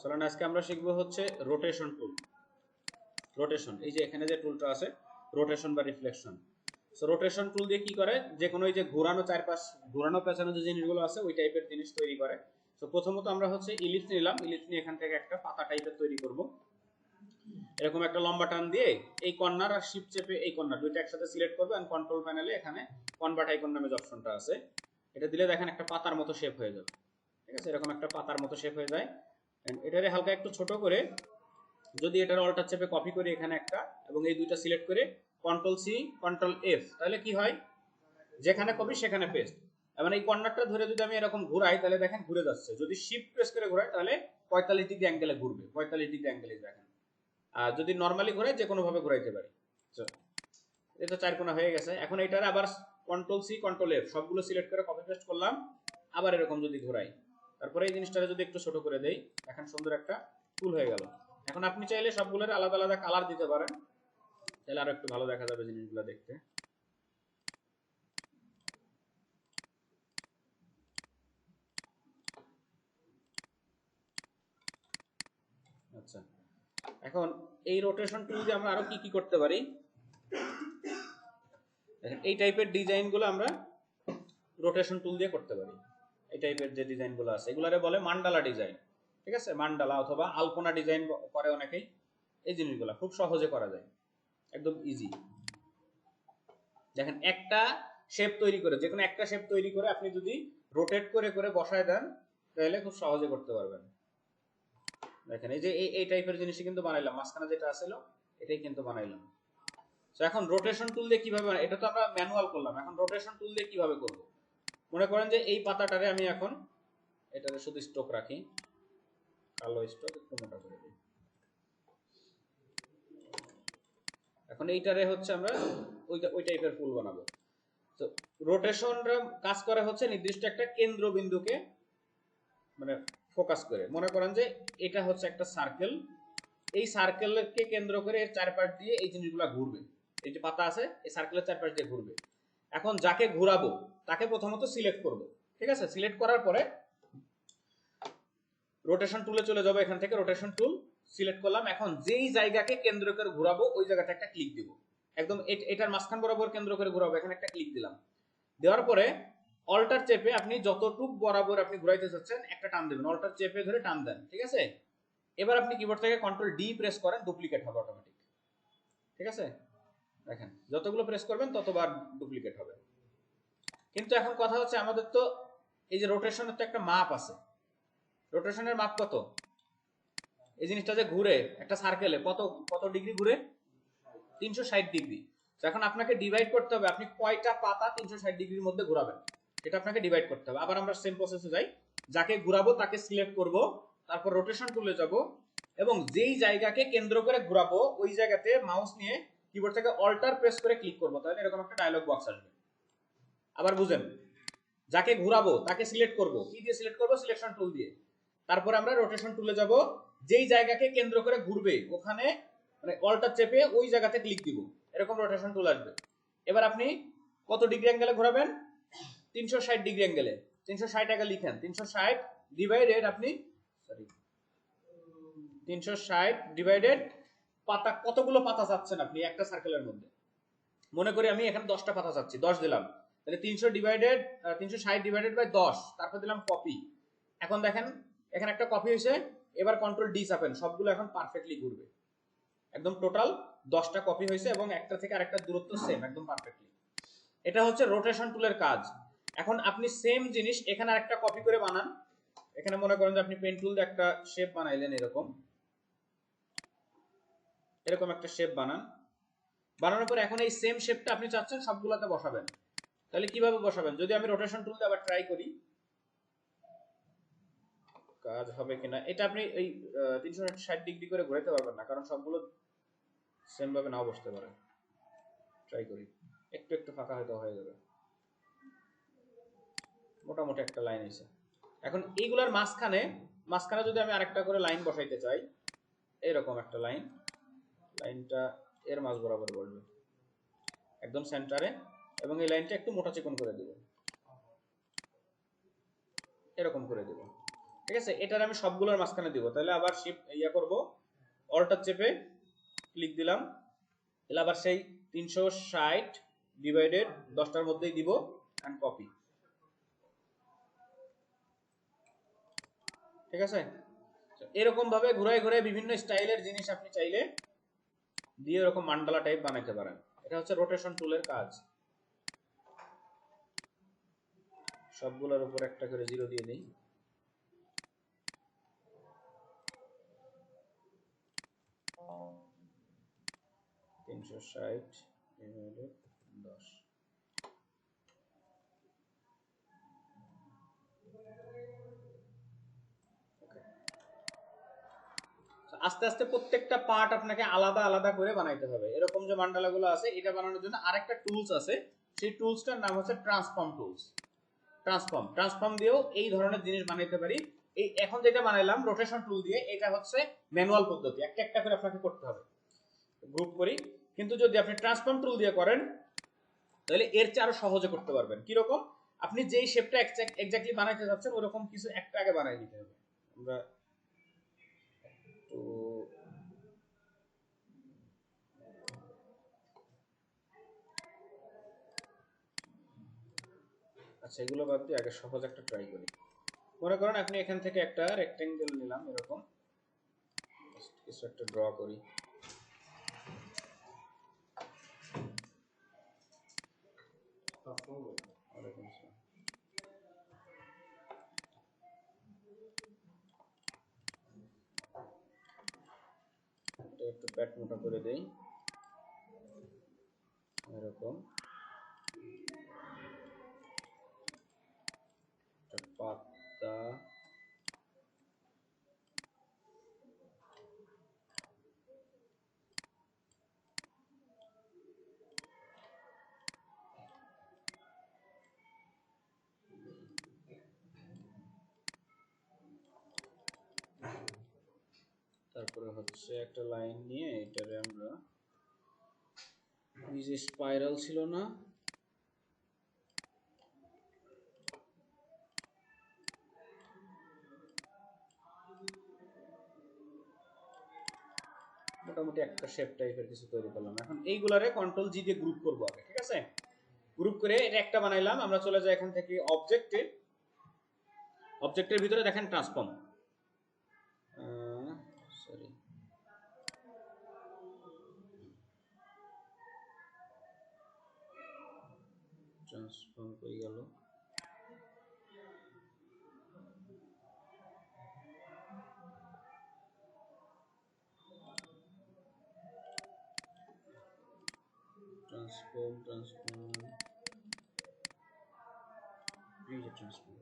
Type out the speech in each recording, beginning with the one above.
চলুন আজকে আমরা শিখব হচ্ছে রোটেশন টুল। রোটেশন, এই যে এখানে যে টুলটা আছে রোটেশন বা রিফ্লেকশন। সো রোটেশন টুল দিয়ে কি করে, যে কোনো এই যে ঘোরানো চারপাশ, ঘোরানো পেছানো যে জিনিসগুলো আছে ওই টাইপের জিনিস তৈরি করে। সো প্রথমত আমরা হচ্ছে ইলিপস নিলাম, ইলিপস নিয়ে এখান থেকে একটা পাতা টাইপের তৈরি করব। এরকম একটা লম্বা টান দিয়ে এই কর্নার আর শিফট চেপে এই কর্নার দুইটা একসাথে সিলেক্ট করবে, এন্ড কন্ট্রোল প্যানেলে এখানে কনভার্ট আইকন নামে যে অপশনটা আছে এটা দিলে দেখেন একটা পাতার মতো শেপ হয়ে যাবে। ঠিক আছে, এরকম একটা পাতার মতো শেপ হয়ে যায়। এন্ড এটারে হালকা একটু ছোট করে যদি এটার অল্টার চেপে কপি করি এখানে একটা, এবং এই দুইটা সিলেক্ট করে কন্ট্রোল সি কন্ট্রোল এফ, তাহলে কি হয়, যেখানে কপি সেখানে পেস্ট। এবার এই কর্নারটা ধরে যদি আমি এরকম ঘুরাই তাহলে দেখেন ঘুরে যাচ্ছে। যদি শিফট প্রেস করে ঘুরাই তাহলে 45 ডিগ্রি অ্যাঙ্গেলে ঘুরবে, 45 ডিগ্রি অ্যাঙ্গেলে দেখেন। আর যদি নরমালি ঘুরাই যে কোনো ভাবে ঘুরাইতে পারি। এটা চার কোণা হয়ে গেছে। এখন এটার আবার কন্ট্রোল সি কন্ট্রোল এফ সবগুলো সিলেক্ট করে কপি পেস্ট করলাম। আবার এরকম যদি ঘুরাই, তারপরে এই জিনিসটা যদি একটু ছোট করে দেই, এখন সুন্দর একটা টুল হয়ে গেল। এখন আপনি চাইলে সবগুলোর আলাদা আলাদা কালার দিতে পারেন, তাহলে আরো একটু ভালো দেখা যাবে জিনিসগুলো দেখতে। আচ্ছা, এখন এই রোটেশন টুল দিয়ে আমরা আরো কি কি করতে পারি। এই টাইপের ডিজাইনগুলো আমরা রোটেশন টুল দিয়ে করতে পারি। এই টাইপের যে ডিজাইনগুলো আছে এগুলারে বলে মান্ডালা ডিজাইন। ঠিক আছে, মান্ডালা অথবা আলপনা ডিজাইন করে অনেকেই। এই জিনিসগুলো খুব সহজে করা যায়, একদম ইজি। দেখেন একটা শেপ তৈরি করে, যে কোনো একটা শেপ তৈরি করে আপনি যদি রোটেট করে করে বসায় দেন তাহলে খুব সহজে করতে পারবেন। দেখেন এই যে এই টাইপের জিনিসই কিন্তু বানাইলাম, মাঝখানে যেটা আছিল এটাই কিন্তু বানাইলাম। তো এখন রোটেশন টুল দিয়ে কিভাবে, এটা তো আমরা ম্যানুয়াল করলাম, এখন রোটেশন টুল দিয়ে কিভাবে করব। মনে করেন যে এই পাতাটারে আমি এখন এটারে শুধু স্টক রাখি, কালো স্টক একটু মোটা করে দিই। এখন এইটারে হচ্ছে আমরা ওই টাইপের ফুল বানাবো। তো রোটেশনটা কাজ করে হচ্ছে নির্দিষ্ট একটা কেন্দ্রবিন্দুকে মানে ফোকাস করে। মনে করেন যে এটা হচ্ছে একটা সার্কেল, এই সার্কেলকে কেন্দ্র করে এর চারপাশ দিয়ে এই জিনিসগুলো ঘুরবে। এই যে পাতা আছে এই সার্কেলের চারপাশ দিয়ে ঘুরবে। এখন যাকে ঘুরাবো তাকে প্রথমত সিলেক্ট করব। ঠিক আছে, সিলেক্ট করার পরে রোটেশন টুলে চলে যাবো, এখান থেকে রোটেশন টুল সিলেক্ট করলাম। এখন যেই জায়গাকে কেন্দ্র করে ঘুরাবো ওই জায়গাটা একটা ক্লিক দিব, একদম এটার মাঝখান বরাবর কেন্দ্র করে ঘুরাবো, এখানে একটা ক্লিক দিলাম। দেওয়ার পরে অল্টার চেপে আপনি যতটুক বরাবর আপনি ঘুরাইতে চাচ্ছেন একটা টান দেবেন, অল্টার চেপে ধরে টান দেন। ঠিক আছে, এবার আপনি কিবোর্ড থেকে কন্ট্রোল ডি প্রেস করেন, ডুপ্লিকেট হবে অটোমেটিক। ঠিক আছে, দেখেন যতগুলো প্রেস করবেন ততবার ডুপ্লিকেট হবে। কিন্তু এখন কথা হচ্ছে আমাদের তো এই যে রোটেশনের তো একটা মাপ আছে। রোটেশনের মাপ কত, এই জিনিসটা যে ঘুরে একটা সার্কেলে কত কত ডিগ্রি ঘুরে, 360 ডিগ্রি। এখন আপনাকে ডিভাইড করতে হবে আপনি কয়টা পাতা 360 ডিগ্রির মধ্যে ঘোরাবেন, এটা আপনাকে ডিভাইড করতে হবে। আবার আমরা সেম প্রসেসে যাই, যাকে ঘোরাবো তাকে সিলেক্ট করব, তারপর রোটেশন টুলে যাব, এবং যেই জায়গাকে কেন্দ্র করে ঘোরাবো ওই জায়গাতে মাউস নিয়ে কিবোর্ড থেকে অল্টার প্রেস করে ক্লিক করব, তাহলে এরকম একটা ডায়লগ বক্স আসবে। আবার বুঝেন, যাকে ঘোরাবো তাকে সিলেক্ট করব, কি দিয়ে সিলেক্ট করব, সিলেকশন টুল দিয়ে। তারপর আমরা রোটেশন টুলে যাব, যেই জায়গাকে কেন্দ্র করে ঘুরবে ওখানে মানে অল্টার চেপে ওই জায়গাতে ক্লিক দিব, এরকম রোটেশন টুল আসবে। এবার আপনি কত ডিগ্রি অ্যাঙ্গেলে ঘোরাবেন, 360 ডিগ্রি অ্যাঙ্গেলে। 360 আগে লিখেন, 360 ডিভাইডেড আপনি সরি 360 ডিভাইডেড পাতা, কতগুলো পাতা চাচ্ছেন আপনি একটা সার্কেলের মধ্যে। মনে করি আমি এখানে 10টা পাতা চাচ্ছি, 10 দিলাম, তাহলে 360 ডিভাইডেড বাই 10, তারপর দিলাম কপি। এখন দেখেন এখানে একটা কপি হয়েছে। এবার কন্ট্রোল ডি চাপেন, সবগুলো এখন পারফেক্টলি ঘুরবে, একদম টোটাল 10টা কপি হয়েছে এবং একটা থেকে আরেকটা দূরত্ব সেম একদম পারফেক্টলি। এটা হচ্ছে রোটেশন টুলের কাজ। এখন আপনি সেম জিনিস এখানে আরেকটা কপি করে বানান। এখানে মনে করেন যে আপনি পেন টুল দিয়ে একটা শেপ বানাইলেন, এরকম এরকম একটা শেপ বানান। বানানোর পর এখন এই সেম শেপটা আপনি চাচ্ছেন সবগুলোতে বসাবেন, তাহলে কিভাবে বসাবেন, যদি আমি রোটেশন টুল দিয়ে আবার ট্রাই করি কাজ হবে কিনা। এটা আপনি এই 360 ডিগ্রি করে ঘোরাতে পারবেন না, কারণ সবগুলো সেম ভাবে নাও বসতে পারে। ট্রাই করি, একটু একটু ফাঁকা হয়তো হয়ে যাবে, মোটামুটি একটা লাইন এসে। এখন এইগুলার মাঝখানে মাঝখানে যদি আমি আরেকটা করে লাইন বসাইতে চাই, এইরকম একটা লাইন, লাইনটা এর মাঝ বরাবর বসবে একদম সেন্টারে, এবং এই লাইনটা একটু মোটা চিকন করে দেব, এরকম করে দেব। ঠিক আছে, এটার আমি সবগুলোর মাঝখানে দিব। তাহলে আবার শিফট ইয়া করব, অল্টার চেপে ক্লিক দিলাম, তাহলে আবার সেই 360 ডিভাইডেড 10টার মধ্যেই দিব এন্ড কপি। ঠিক আছে, এরকম ভাবে ঘুরাই ঘুরাই বিভিন্ন স্টাইলের জিনিস আপনি চাইলে দিয়ে এরকম মান্ডালা টাইপ বানাইতে পারেন। এটা হচ্ছে রোটেশন টুলের কাজ। সবগুলোর উপর একটা করে জিরো দিয়ে দিই। তিনশো ষাট ডিভাইডেড 10। আস্তে আস্তে প্রত্যেকটা পার্ট আপনাকে আলাদা আলাদা করে বানাইতে হবে। এরকম যে মান্ডালাগুলো আছে, এটা বানানোর জন্য আরেকটা টুলস আছে, সেই টুলসটার নাম হচ্ছে ট্রান্সফর্ম টুলস। ট্রান্সফর্ম দিয়েও এই ধরনের জিনিস বানাইতে পারি। এই এখন যেটা বানাইলাম রোটেশন টুল দিয়ে, এটা হচ্ছে ম্যানুয়াল পদ্ধতি, একটা একটা করে আপনাকে করতে হবে। গ্রুপ করি, কিন্তু যদি আপনি ট্রান্সফর্ম টুল দিয়ে করেন তাহলে এর চেয়ে আরো সহজে করতে পারবেন। কিরকম, আপনি যেই শেপটা এক্স্যাক্টলি বানাইতে যাচ্ছেন ওরকম কিছু একটা আগে বানাই নিতে হবে। আমরা তো আচ্ছা, এগুলো বাদ দিয়ে আগে সহজ একটা ট্রাই করি। মনে করেন আপনি এখান থেকে একটা রেক্টেঙ্গেল নিলাম, এরকম কিছু একটা ড্র করি। একটু প্যাট মোটা করে দেই, এরকম পাতা। তারপরে হচ্ছে একটা লাইন নিয়ে এটারে আমরা, এই যে স্পাইরাল ছিল না, মোটামুটি একটা শেপ টাইপের কিছু তৈরি করলাম। এখন এইগুলারে কন্ট্রোল জি দিয়ে গ্রুপ করবো আগে। ঠিক আছে, গ্রুপ করে এটা একটা বানাইলাম। আমরা চলে যাই এখান থেকে অবজেক্টে, অবজেক্টের ভিতরে দেখেন ট্রান্সফর্ম, সরি ট্রান্সফর্ম হয়ে গেল। ট্রান্সফর্ম এই যে ট্রান্সফর্ম,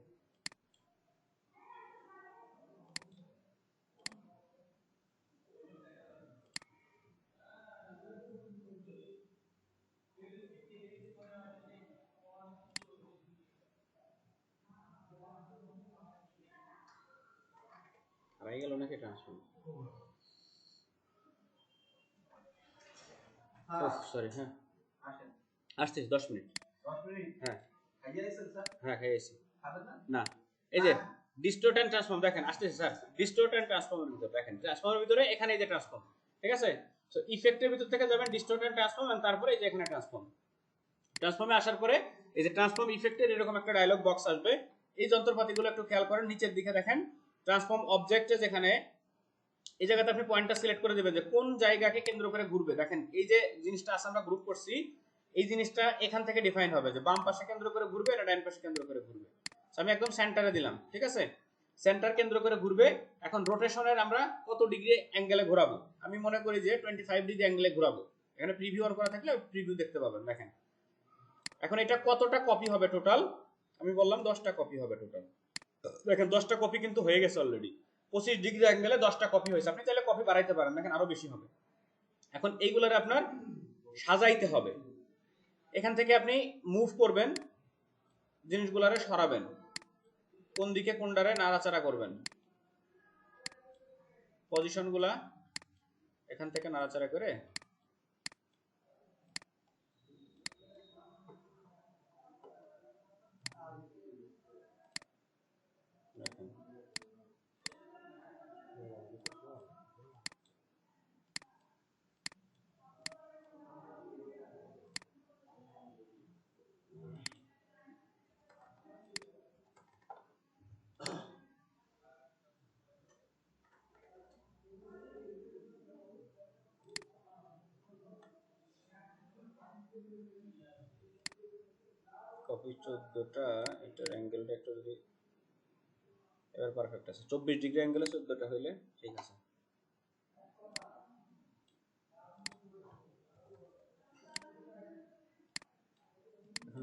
হারাই গেল নাকি ট্রান্সফর্ম? সরি, হ্যাঁ আসতেছি 10 মিনিট। হ্যাঁ হ্যাঁ খাইয়েছি না। এই যে ডিস্টোর্ট এন্ড ট্রান্সফর্ম দেখেন আসতেছে স্যার, ডিস্টোর্ট এন্ড ট্রান্সফর্মের ভিতরে দেখেন, ট্রান্সফর্মের ভিতরে এখানে এই যে ট্রান্সফর্ম। ঠিক আছে, সো ইফেক্টের ভিতর থেকে যাবেন ডিস্টোর্ট এন্ড ট্রান্সফর্ম, এন্ড তারপরে এই যে এখানে ট্রান্সফর্ম। ট্রান্সফর্মে আসার পরে এই যে ট্রান্সফর্ম ইফেক্টের এরকম একটা ডায়লগ বক্স আসবে। এই যন্ত্রপাতিগুলো একটু খেয়াল করেন, নিচের দিকে দেখেন ট্রান্সফর্ম অবজেক্টে, যেখানে এই জায়গাতে আপনি পয়েন্টটা সিলেক্ট করে দিবেন যে কোন জায়গাকে কেন্দ্র করে ঘুরবে। দেখেন এই যে জিনিসটা আছে আমরা গ্রুপ করছি, এই জিনিসটা এখান থেকে ডিফাইন হবে যে বাম পাশে কেন্দ্র করে ঘুরবে না ডান পাশে কেন্দ্র করে ঘুরবে। আমি একদম সেন্টারে দিলাম। ঠিক আছে, সেন্টার কেন্দ্র করে ঘুরবে। এখন রোটেশনের আমরা কত ডিগ্রি অ্যাঙ্গেলে ঘোরাবো, আমি মনে করি যে 25 ডিগ্রি অ্যাঙ্গেলে ঘোরাবো। এখানে প্রিভিউ অন করা থাকলে প্রিভিউ দেখতে পাবেন। দেখেন এখন এটা কতটা কপি হবে টোটাল, আমি বললাম 10টা কপি হবে টোটাল। দেখেন 10টা কপি কিন্তু হয়ে গেছে অলরেডি। 25 ডিগ্রি অ্যাঙ্গেলে 10টা কপি হয়েছে। আপনি চাইলে কপি বাড়াইতে পারেন, দেখেন আরো বেশি হবে। এখন এইগুলারে আপনার সাজাইতে হবে। এখান থেকে আপনি মুভ করবেন, জিনিসগুলারে সরাবেন, কোন দিকে কোনটারে নাড়াচাড়া করবেন, পজিশনগুলা এখান থেকে নাড়াচাড়া করে দেখেন কপি 14টা, এটার অ্যাঙ্গেলটা একটু যদি এবার পারফেক্ট আছে, 24 ডিগ্রি অ্যাঙ্গেলে 14টা হইলে ঠিক আছে।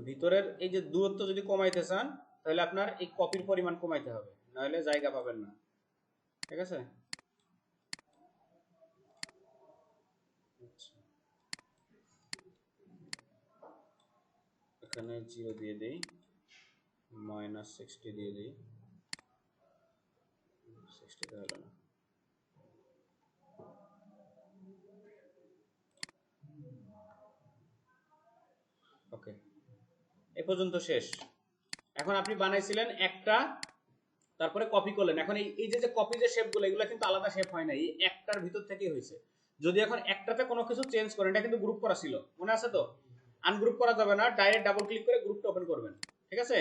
ভিতরের এই যে দূরত্ব যদি কমাইতে চান তাহলে আপনার এই কপির পরিমাণ কমাইতে হবে, নাহলে জায়গা পাবেন না। ঠিক আছে, এখানে 0 দিয়ে দেই, -60 দিয়ে দেই, 60 তো হলো না। ওকে, এই পর্যন্ত শেষ। এখন আপনি বানাইছিলেন একটা, তারপরে কপি করলেন। এখন এই যে কপি যে শেপগুলো, এগুলো কিন্তু আলাদা শেপ হয় না, এই একটার ভিতর থেকেই হয়েছে। যদি এখন একটাতে কোনো কিছু চেঞ্জ করেন, এটা কিন্তু গ্রুপ করা ছিল, মনে আছে তো? আনগ্রুপ করা যাবে না, ডাইরেক্ট ডাবল ক্লিক করে গ্রুপটা ওপেন করবেন। ঠিক আছে,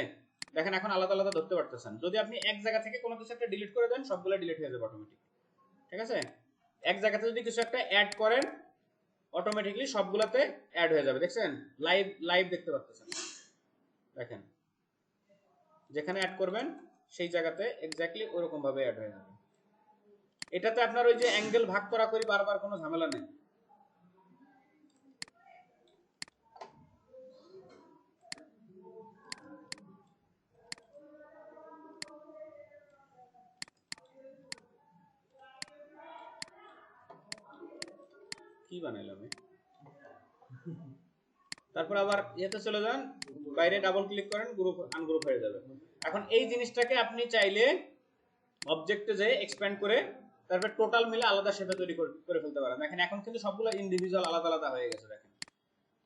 দেখেন এখন আলাদা আলাদা ধরতে পারতেছেন। যদি আপনি এক জায়গা থেকে কোনো কিছু একটা ডিলিট করে দেন, সবগুলো ডিলিট হয়ে যাবে অটোমেটিক। ঠিক আছে, এক জায়গাতে যদি কিছু একটা অ্যাড করেন, অটোমেটিকলি সবগুলোতে অ্যাড হয়ে যাবে। দেখছেন, লাইভ লাইভ দেখতে পাচ্ছেন। দেখেন, যেখানে অ্যাড করবেন সেই জায়গাতে এক্স্যাক্টলি ওরকম ভাবে অ্যাড হয়ে যাবে। এটাতে আপনার ওই যে অ্যাঙ্গেল ভাগ করা করি বারবার কোনো ঝামেলা নেই। কি বানাইলাম? তারপর আবার ইয়েতে চলে যান, বাইরে ডাবল ক্লিক করেন, গ্রুপ আনগ্রুপ হয়ে যাবে। এখন এই জিনিসটাকে আপনি চাইলে অবজেক্টে যেয়ে এক্সপ্যান্ড করে তারপর টোটাল মিলে আলাদা শেপে তৈরি করে ফেলতে পারেন। দেখেন এখন কিন্তু সবগুলো ইন্ডিভিজুয়াল আলাদা আলাদা হয়ে গেছে। দেখেন,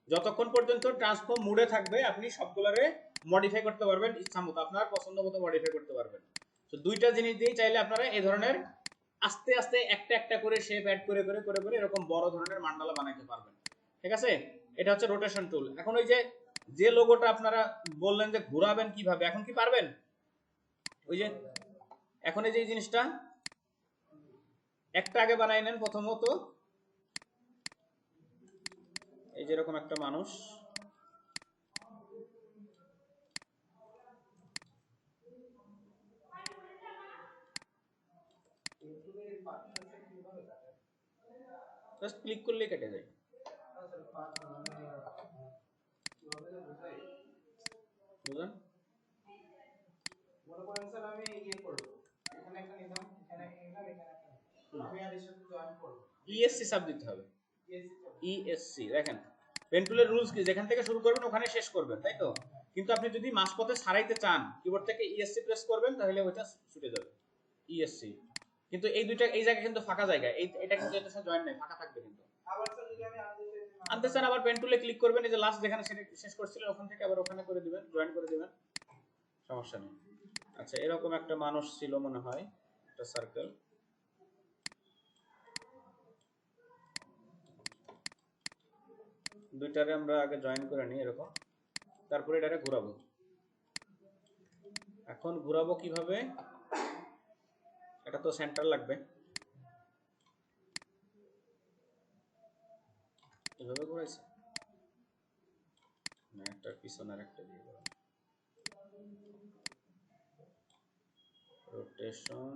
যতক্ষণ পর্যন্ত ট্রান্সফর্ম মুডে থাকবে আপনি সবগুলোরে মডিফাই করতে পারবেন, ইচ্ছা মতো আপনার পছন্দ মতো মডিফাই করতে পারবেন। তো দুইটা জিনিস দিয়ে চাইলে আপনারা এই ধরনের আস্তে আস্তে একটা একটা করে শেপ অ্যাড করে করে করে করে এরকম বড় ধরনের মান্ডালা বানাইতে পারবেন। ঠিক আছে, এটা হচ্ছে রোটেশন টুল। এখন ওই যে লোগোটা আপনারা বললেন যে ঘোরাবেন কিভাবে, এখন কি পারবেন? ওই যে এখন এই যে জিনিসটা একটা আগে বানাই নেন। প্রথমত এই যে এরকম একটা মানুষ, জাস্ট ক্লিক করলেই কেটে যায়। বুঝলেন? মনে করেন স্যার আমি ইয়ে করব, এখানে একটা নিলাম, এখানে একটা নিলাম, এখানে একটা নিলাম, আমি আর এর সাথে জয়েন করব। ইএসসি সাব দিতে হবে, ইএসসি। দেখেন পেন টুলের রুলস কি, যেখান থেকে শুরু করবেন ওখানে শেষ করবেন, তাই তো? কিন্তু আপনি যদি মাঝপথে ছাড়াইতে চান, কিবোর্ড থেকে ইএসসি প্রেস করবেন, তাহলে ওইটা ছুটে যাবে, ইএসসি। কিন্তু এই দুইটা এই জায়গা কিন্তু ফাঁকা জায়গা, এটা কিন্তু এর সাথে জয়েন নাই, ফাঁকা থাকবে। কিন্তু আবার স্যার যদি আমি আনতে চান, আবার পেন টুলে ক্লিক করবেন, এই যে লাস্ট যেখানে শেষ করছিলেন ওখান থেকে আবার ওখানে করে দিবেন, জয়েন করে দিবেন, সমস্যা নেই। আচ্ছা, এরকম একটা মানুষ ছিল মনে হয়, একটা সার্কেল। দুইটারে আমরা আগে জয়েন করে নিই এরকম, তারপরে এটারে ঘোরাবো। এখন ঘোরাবো কিভাবে? এটা তো সেন্টার লাগবে, এভাবে ঘোরাইছে না, একটা পিছনে আরেকটা দিয়ে দিলাম, রোটেশন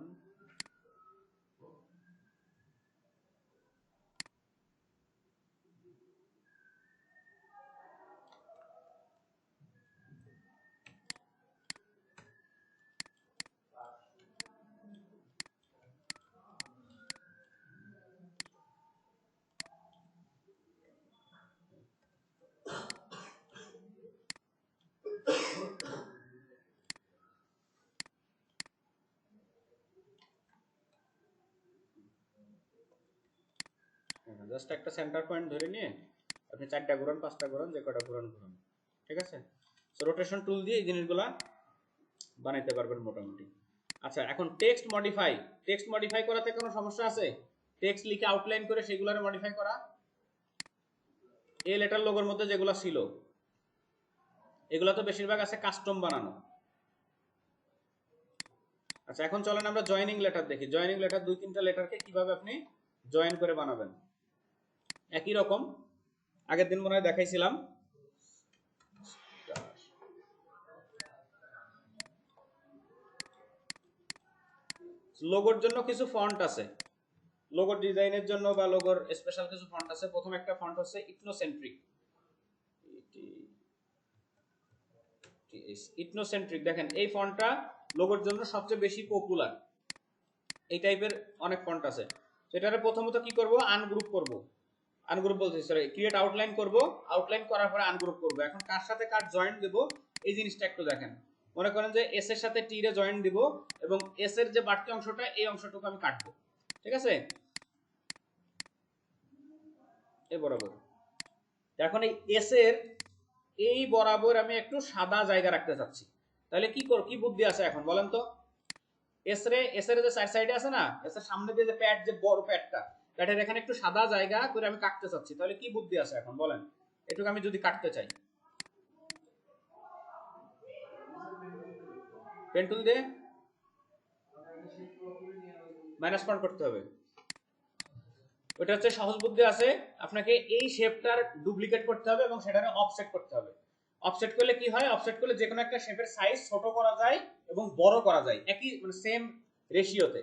জাস্ট একটা সেন্টার পয়েন্ট ধরে নিয়ে আপনি 4টা ঘোরান, 5টা ঘোরান, যে কটা ঘোরান ঘোরান। ঠিক আছে, সো রোটেশন টুল দিয়ে এই জিনিসগুলা বানাইতে পারবেন মোটামুটি। আচ্ছা, এখন টেক্সট মডিফাই করাতে কোনো সমস্যা আছে? টেক্সট লিখে আউটলাইন করে সেগুলারে মডিফাই করা, এই লেটার লোগোর মধ্যে যেগুলো ছিল এগুলো তো বেশিরভাগ আছে কাস্টম বানানো। আচ্ছা, এখন চলেন আমরা জয়েনিং লেটার দেখি। জয়েনিং লেটার 2-3টা লেটারকে কিভাবে আপনি জয়েন করে বানাবেন। একই রকম আগের দিন মনে হয় দেখাইছিলাম, লোগোর জন্য কিছু ফন্ট আছে, লোগোর ডিজাইনের জন্য বা লোগোর স্পেশাল কিছু ফন্ট আছে। প্রথম একটা ফন্ট হচ্ছে ইথনোসেন্ট্রিক। ইথনোসেন্ট্রিক দেখেন এই ফন্টটা লোগোর জন্য সবচেয়ে বেশি পপুলার। এই টাইপের অনেক ফন্ট আছে। সেটারে প্রথমত কি করব, আনগ্রুপ করব। আনগ্রুপ বলতে সরি ক্রিয়েট আউটলাইন করব, আউটলাইন করার পরে আনগ্রুপ করব। এখন কার সাথে কার জয়েন্ট দেব এই জিনিসটা একটু দেখেন। মনে করেন যে এস এর সাথে টি রে জয়েন্ট দিব এবং এস এর যে বাড়তি অংশটা এই অংশটুকু আমি কাটবো, ঠিক আছে, এই বরাবর। এখন এই এস এর এই বরাবর আমি একটু সাদা জায়গা রাখতে চাচ্ছি, তাহলে কি বুদ্ধি আছে এখন বলেন তো। এস এর যে সাইড সাইডে আছে না, এস এর সামনে দিয়ে যে প্যাড, যে বড় প্যাডটা, প্যাডের এখানে একটু সাদা জায়গা করে আমি কাটতে চাচ্ছি, তাহলে কি বুদ্ধি আছে এখন বলেন। এটুকু আমি যদি কাটতে চাই, পেন টুল দিয়ে মাইনাস পয়েন্ট করতে হবে। ওটা হচ্ছে সহজ বুদ্ধি আছে। আপনাকে এই শেপটার ডুপ্লিকেট করতে হবে এবং সেটাকে অফসেট করতে হবে। অফসেট করলে কি হয়, অফসেট করলে যে কোনো একটা শেপের সাইজ ছোট করা যায় এবং বড় করা যায় একই মানে সেম রেশিওতে।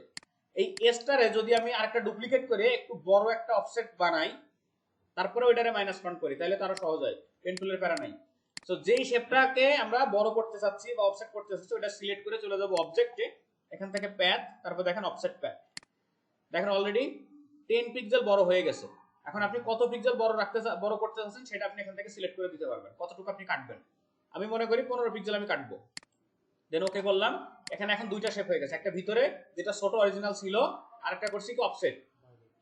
এই এসটারে যদি আমি আরেকটা ডুপ্লিকেট করে একটু বড় একটা অফসেট বানাই, তারপরে ওইটারে মাইনাস পয়েন্ট করি, তাহলে তারও সহজ হয়, পেন টুলের প্যারা নাই। সো যেই শেপটাকে আমরা বড় করতে চাচ্ছি বা অফসেট করতে চাচ্ছি ওটা সিলেক্ট করে চলে যাব অবজেক্টে, এখান থেকে প্যাথ, তারপর দেখেন অফসেট প্যাথ, দেখেন অলরেডি 10 পিক্সেল বড় হয়ে গেছে। এখন আপনি কত পিক্সেল বড় করতে চাচ্ছেন সেটা আপনি এখান থেকে সিলেক্ট করে দিতে পারবেন, কতটুকু আপনি কাটবেন। আমি মনে করি 15 পিক্সেল আমি কাটবো, দেন ওকে করলাম। এখানে এখন দুইটা শেপ হয়ে গেছে, একটা ভিতরে যেটা ছোট অরিজিনাল ছিল, আর একটা করছি কি অফসেট।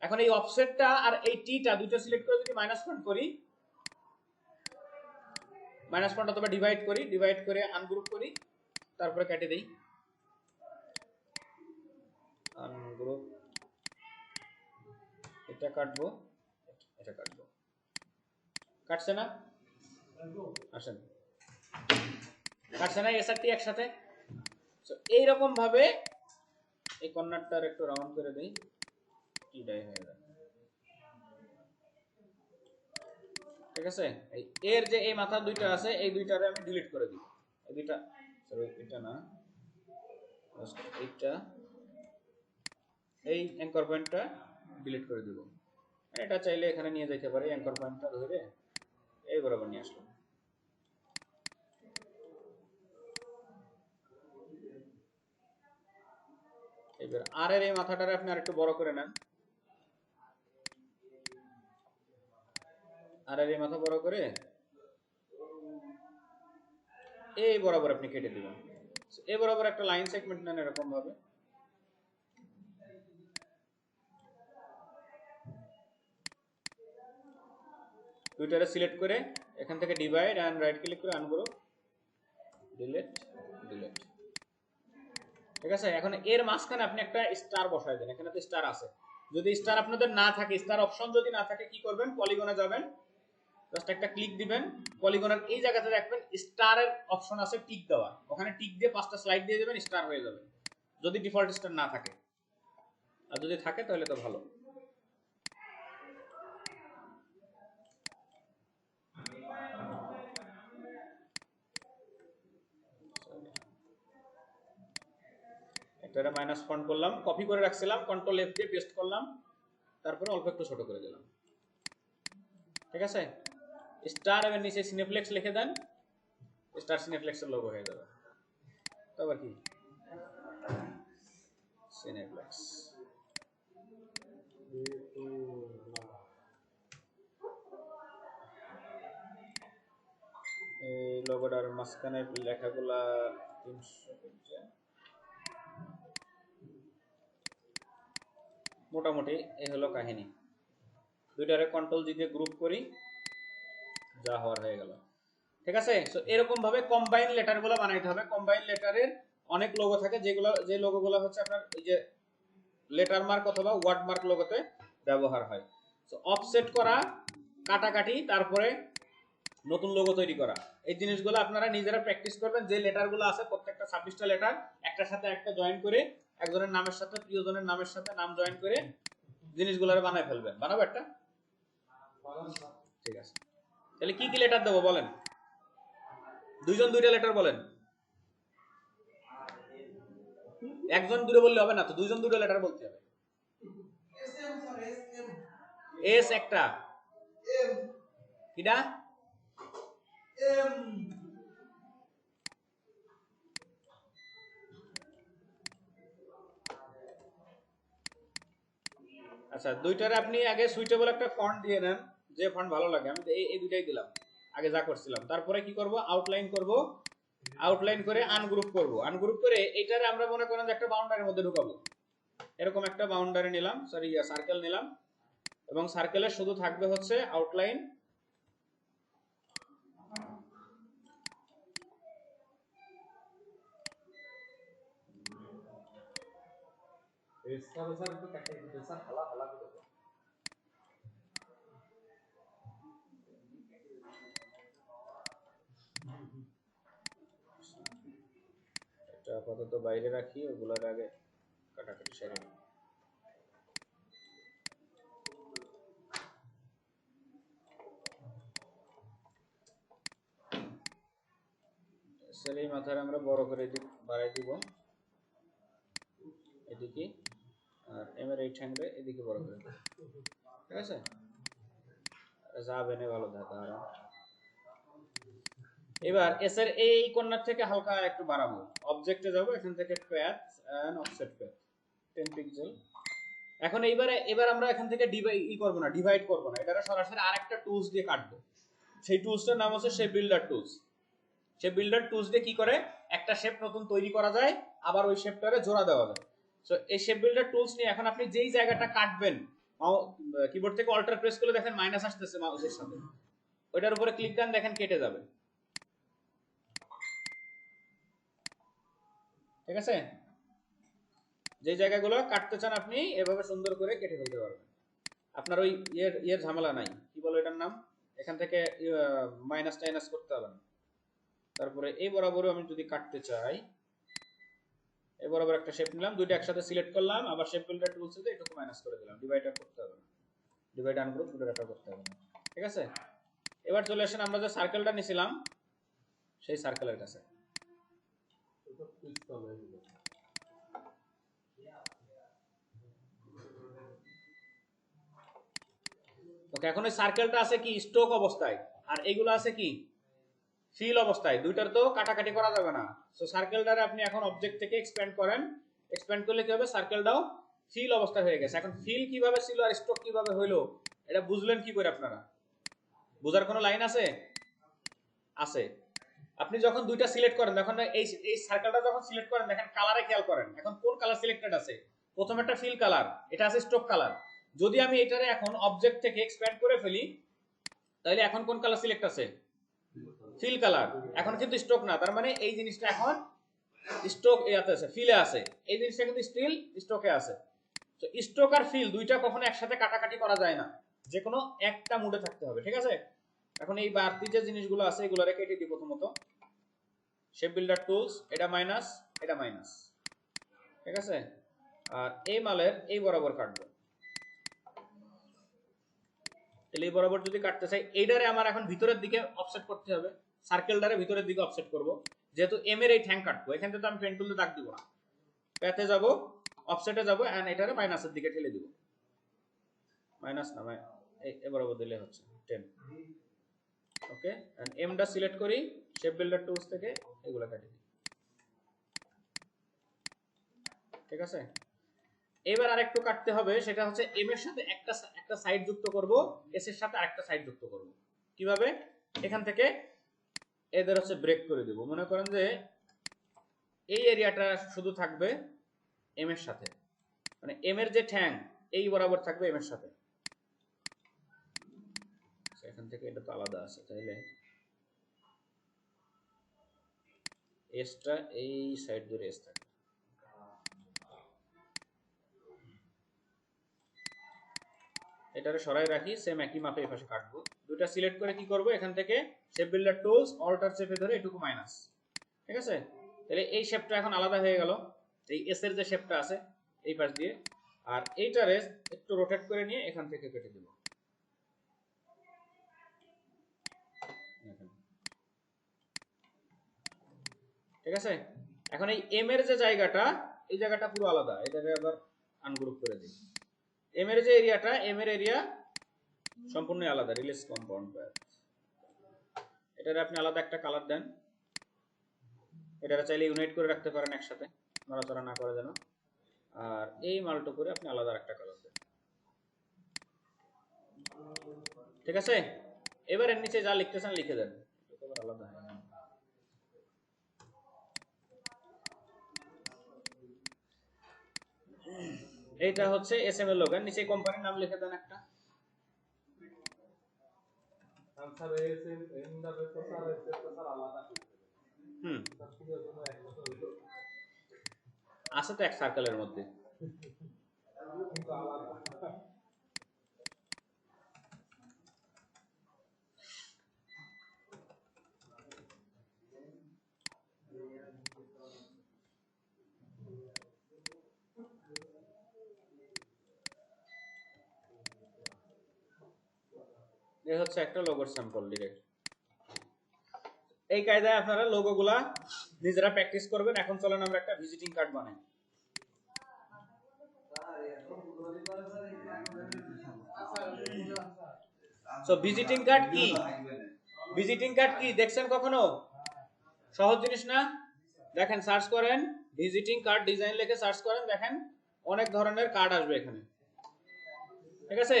এখন এই অফসেটটা আর এই টিটা দুইটা সিলেক্ট করে যদি মাইনাস পয়েন্ট করি, মাইনাস পয়েন্ট অথবা ডিভাইড করে আনগ্রুপ করি, তারপরে কেটে দেই, আনগ্রুপ, এটা কাটবো, এটা কাটবো, কাটছে না, আসেন, কাটছে না এসআরটি একসাথে। এইরকম ভাবে এই কর্নারটার একটু রাউন্ড করে দেই, এটাই হয়ে যায়, ঠিক আছে। এর যে এই মাথা দুইটা আছে এই দুইটারে আমি ডিলিট করে দিই, এই দুইটা, সরি এটা না, এইটা, এই অ্যাঙ্কর পয়েন্টটা ডিলিট করে দিব। এটা চাইলে এখানে নিয়ে যেতে পারি, অ্যাঙ্কর পয়েন্টটা ধরে এই বরাবর নিয়ে আসলাম। এবার আর এর এই মাথাটারে আপনি আরেকটু বড় করে নেন, আর এর এই মাথা বড় করে এই বরাবর আপনি কেটে দিবেন। এই বরাবর একটা লাইন সেগমেন্ট নেন এরকম ভাবে, দুইটারে সিলেক্ট করে এখান থেকে ডিভাইড এন্ড রাইট ক্লিক করে আনগ্রুপ, ডিলিট, ঠিক আছে। এখন এর মাঝখানে আপনি একটা স্টার বসায় দেন, এখানে তো স্টার আছে। যদি স্টার আপনাদের না থাকে, স্টার অপশন যদি না থাকে কি করবেন, পলিগনে যাবেন, জাস্ট একটা ক্লিক দিবেন, পলিগনের এই জায়গাতে দেখবেন স্টারের অপশন আছে টিক দেওয়া, ওখানে টিক দিয়ে 5টা স্লাইড দিয়ে দেবেন, স্টার হয়ে যাবে যদি ডিফল্ট স্টার না থাকে। আর যদি থাকে তাহলে তো ভালো। এটা মাইনাস ফন্ট করলাম, কপি করে রাখছিলাম, কন্ট্রোল এফ দিয়ে পেস্ট করলাম, তারপরে অল্প একটু ছোট করে দিলাম, ঠিক আছে। স্টার এর নিচে সিনেপ্লেক্স লিখে দেন, স্টার সিনেপ্লেক্সের লোগো হয়ে যাবে। তারপর কি সিনেপ্লেক্স, এই লোগোটার মাঝখানে লেখাগুলা 300 পিক্সেল, মোটামুটি এই হলো কাহিনী। দুইটারে কন্ট্রোল জি দিয়ে গ্রুপ করি, যা হওয়ার হয়ে গেল, ঠিক আছে। সো এরকম ভাবে কম্বাইন লেটারগুলো বানাইতে হবে। কম্বাইন লেটারের অনেক লোগো থাকে, যে লোগোগুলো হচ্ছে আপনার এই যে লেটার মার্ক অথবা ওয়ার্ড মার্ক লোগোতে ব্যবহার হয়। সো অফসেট করা, কাটাকাটি, তারপরে নতুন লোগো তৈরি করা, এই জিনিসগুলো আপনারা নিজেরা প্র্যাকটিস করবেন। যে লেটারগুলো আছে প্রত্যেকটা 26টা লেটার একটার সাথে একটা জয়েন করে, একজনের নামের সাথে প্রিয়জনের নামের সাথে নাম জয়েন করে জিনিসগুলো বানায় ফেলবেন। বানাবো একটা, ঠিক আছে। তাহলে কি কি লেটার দেবো বলেন, দুইটা লেটার বলেন। একজন দূরে বললে হবে না তো, দুইজন দূরে লেটার বলতে হবে। এস একটা, কিডা আচ্ছা, দুইটারে আপনি আগে সুইটেবল একটা ফন্ট দিয়ে নেন, যে ফন্ট ভালো লাগে। আমি এই দুইটাই দিলাম আগে যা করছিলাম। তারপরে কি করব, আউটলাইন করব, আউটলাইন করে আনগ্রুপ করব। আনগ্রুপ করে এইটারে আমরা মনে করেন যে একটা বাউন্ডারির মধ্যে ঢুকাবো। এরকম একটা বাউন্ডারি নিলাম, সরি সার্কেল নিলাম, এবং সার্কেলের শুধু থাকবে হচ্ছে আউটলাইন। এটা আপাতত বাইরে রাখি, ওগুলোর আগে কাটাকাটি সেরে নিই। এই মাথার আমরা বড় করে বাড়াই দিব এদিকে, আর এম এর এই ঠ্যাংরে এদিকে বড় করে দেব, ঠিক আছে? যাবে না, ভালো থাকে। আর এবার এস এর এই কর্নার থেকে হালকা একটু বাড়াবো, অবজেক্টে যাব, এখান থেকে path and offset path 10 pixel. এখন এবার আমরা এখান থেকে ডিভাইড করব না, এটা সরাসরি আরেকটা টুলস দিয়ে কাটবো। সেই টুলসটার নাম হচ্ছে shape builder tools. Shape builder tools দিয়ে কি করে, একটা শেপ নতুন তৈরি করা যায়, আবার ওই শেপটারে জোড়া দেওয়া যায়। সো এই শেপ বিল্ডার টুলস নিয়ে এখন আপনি যেই জায়গাটা কাটবেন, কিবোর্ড থেকে অল্টার প্রেস করলে দেখেন মাইনাস আসতেছে মাউসের সাথে, ওইটার উপরে ক্লিক দেন, দেখেন কেটে যাবে, ঠিক আছে? যে জায়গাগুলো কাটতে চান আপনি এভাবে সুন্দর করে কেটে ফেলতে পারবেন। আপনার ওই ইয়ের ঝামেলা নাই, কি বলে এটার নাম, এখান থেকে মাইনাস টাইনাস করতে হবে না। তারপরে এই বরাবর আমি যদি কাটতে চাই, এই বরাবর একটা শেপ নিলাম, দুইটা একসাথে সিলেক্ট করলাম, আবার শেপ বিল্ডার টুলস থেকে এটুকু মাইনাস করে দিলাম, ডিভাইডার করতে হবে না, ডিভাইড আনগ্রুপ দুটো একটা করতে হবে না, ঠিক আছে? এবার চলে আসেন আমরা যে সার্কেলটা নিছিলাম সেই সার্কেলের কাছে। ওকে, এখন ওই সার্কেলটা আছে কি স্টক অবস্থায়, আর এইগুলো আছে কি ফিল অবস্থায়, দুইটার তো কাটাকাটি করা যাবে না। সো সার্কেলটারে আপনি এখন অবজেক্ট থেকে এক্সপ্যান্ড করেন, এক্সপ্যান্ড করলে কি হবে, সার্কেলটাও ফিল অবস্থা হয়ে গেছে। এখন ফিল কিভাবে ছিল আর স্টক কিভাবে হইলো, এটা বুঝলেন কি করে আপনারা? বোঝার কোনো লাইন আছে? আছে। আপনি যখন দুইটা সিলেক্ট করেন, তখন এই সার্কেলটা যখন সিলেক্ট করেন, দেখেন কালারে খেয়াল করেন, এখন কোন কালার সিলেক্টেড আছে, প্রথম একটা ফিল কালার, এটা আছে স্টক কালার। যদি আমি এটারে এখন অবজেক্ট থেকে এক্সপ্যান্ড করে ফেলি, তাহলে এখন কোন কালার সিলেক্ট আছে, ফিল কালার। এখন কিন্তু স্টক না, তার মানে এই জিনিসটা এখন স্টক এতে আছে, ফিলে আছে, এই জিনিসটা কিন্তু স্টিল স্টকে আছে। তো স্টক আর ফিল দুইটা কখনো একসাথে কাটাকাটি করা যায় না, যে কোনো একটা মুডে থাকতে হবে, ঠিক আছে? এখন এই বাড়তি যে জিনিসগুলো আছে এগুলোরে কেটে দিই। প্রথমত শেপ বিল্ডার টুলস, এটা মাইনাস, এটা মাইনাস, ঠিক আছে? আর এই মালের এই বরাবর কাটবো, তাহলে এই বরাবর যদি কাটতে চাই, এইটারে আমার এখন ভিতরের দিকে অফসেট করতে হবে, সার্কেলটারে ভিতরের দিকে অফসেট করব, যেহেতু এম এর এই ঠ্যাং কাটবো, এখান থেকে তো আমি পেন টুল দিয়ে দাগ দিব না, প্যাথে যাব, অফসেটে যাব, এন্ড এটারে মাইনাসের দিকে ঠেলে দিব, মাইনাস না এই বরাবর দিলে হচ্ছে 10। ওকে, এন্ড এমটা সিলেক্ট করি, শেপ বিল্ডার টুলস থেকে এগুলো কেটে দিই, ঠিক আছে? এবার আরেকটু কাটতে হবে, সেটা হচ্ছে এম এর সাথে একটা সাইড যুক্ত করব, এস এর সাথে আরেকটা সাইড যুক্ত করব। কিভাবে? এখান থেকে এদের হচ্ছে ব্রেক করে দেব, মনে করেন যে এই এরিয়াটা শুধু থাকবে এম এর সাথে, মানে এম এর যে ঠ্যাং এই বরাবর থাকবে এম এর সাথে। এখান থেকে এটা তো আলাদা আছে, তাইলে এসটা এই সাইড ধরে এস থাকবে। এটারে সরাই রাখি, সেম একই মাপে এই পাশে কাটবো। দুইটা সিলেক্ট করে কি করব, এখান থেকে শেপ বিল্ডার টুলস অল্টার চেপে ধরে এটুকু মাইনাস, ঠিক আছে? তাহলে এই শেপটা এখন আলাদা হয়ে গেল, এই এস এর যে শেপটা আছে এই পাশ দিয়ে, আর এইটারে একটু রোটেট করে নিয়ে এখান থেকে কেটে দেব, ঠিক আছে? এখন এই এম এর যে জায়গাটা, এই জায়গাটা পুরো আলাদা, এটাকে আবার আনগ্রুপ করে দিই। এম এর যে এরিয়াটা, এম এর এরিয়া সম্পূর্ণ আলাদা, রিলেস কম্পাউন্ড। এটারে আপনি আলাদা একটা কালার দেন, এটারে চাইলে ইউনাইট করে রাখতে পারেন একসাথে, নড়াচড়া না করে যেন। আর এই মালটো করে আপনি আলাদা একটা কালার দেন, ঠিক আছে? এবার এর নিচে যা লিখতেছেন লিখে দেন, আলাদা। এইটা হচ্ছে এসএমএল লোগো, নিচে কোম্পানির নাম লিখে দেন একটা। আছে তো এক সার্কেলের মধ্যে। এই হচ্ছে একটা লোগোর স্যাম্পল ডিরেক্ট। এই কায়দায় আপনারা লোগোগুলা নিজেরা প্র্যাকটিস করবেন। এখন চলেন আমরা একটা ভিজিটিং কার্ড বানাই। সো ভিজিটিং কার্ড কি? ভিজিটিং কার্ড কি দেখছেন কখনো? সহজ জিনিস না? দেখেন, সার্চ করেন ভিজিটিং কার্ড ডিজাইন লিখে সার্চ করেন, দেখেন অনেক ধরনের কার্ড আসবে এখানে, ঠিক আছে?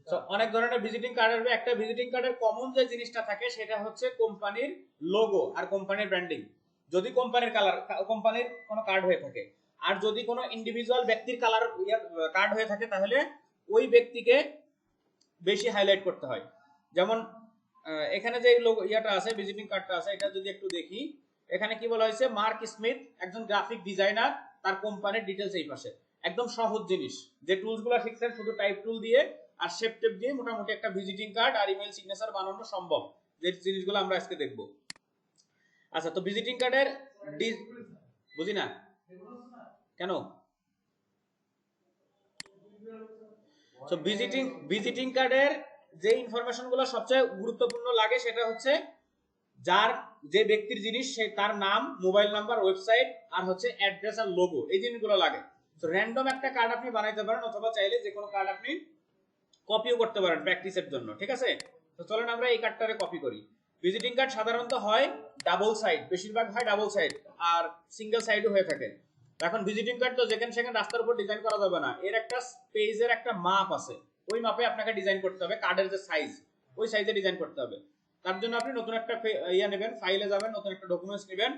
সো অনেক ধরনের ভিজিটিং কার্ড আসবে। একটা ভিজিটিং কার্ডের কমন যে জিনিসটা থাকে সেটা হচ্ছে কোম্পানির লোগো আর কোম্পানির ব্র্যান্ডিং, যদি কোম্পানির কালার, কোম্পানির কোনো কার্ড হয়ে থাকে। আর যদি কোনো ইন্ডিভিজুয়াল ব্যক্তির কালার কার্ড হয়ে থাকে তাহলে ওই ব্যক্তিকে বেশি হাইলাইট করতে হয়। যেমন এখানে যে লোগো ইয়াটা আছে, ভিজিটিং কার্ডটা আছে, এটা যদি একটু দেখি, এখানে কি বলা হয়েছে, মার্ক স্মিথ একজন গ্রাফিক ডিজাইনার, তার কোম্পানির ডিটেইলস এই পাশে। একদম সহজ জিনিস, যে টুলসগুলো শিখছেন শুধু টাইপ টুল দিয়ে আর শেপ টেপ দিয়ে মোটামুটি একটা ভিজিটিং কার্ড আর ইমেল সিগনেচার বানানো সম্ভব, যে জিনিসগুলো আমরা আজকে দেখব। আচ্ছা, তো ভিজিটিং কার্ডের বুঝি না কেন? সো ভিজিটিং কার্ডের যে ইনফরমেশন গুলো সবচেয়ে গুরুত্বপূর্ণ লাগে সেটা হচ্ছে যার, যে ব্যক্তির জিনিস, সে তার নাম, মোবাইল নাম্বার, ওয়েবসাইট আর হচ্ছে অ্যাড্রেস আর লোগো, এই জিনিসগুলো লাগে। তো র্যান্ডম একটা কার্ড আপনি বানাইতে পারেন, অথবা চাইলে যে কোনো কার্ড আপনি কপিও করতে পারেন প্র্যাকটিসের জন্য, ঠিক আছে? তো চলেন আমরা এই কার্ডটারে কপি করি। ভিজিটিং কার্ড সাধারণত হয় ডাবল সাইড, বেশিরভাগ হয় ডাবল সাইড, আর সিঙ্গেল সাইডও হয়ে থাকে। এখন ভিজিটিং কার্ড তো যেখানে সেখানে রাস্তার উপর ডিজাইন করা যাবে না, এর একটা পেজের একটা মাপ আছে, ওই মাপে আপনাকে ডিজাইন করতে হবে। কার্ডের যে সাইজ, ওই সাইজে ডিজাইন করতে হবে। তার জন্য আপনি নতুন একটা ইয়া নেবেন, ফাইলে যাবেন, নতুন একটা ডকুমেন্টস নেবেন,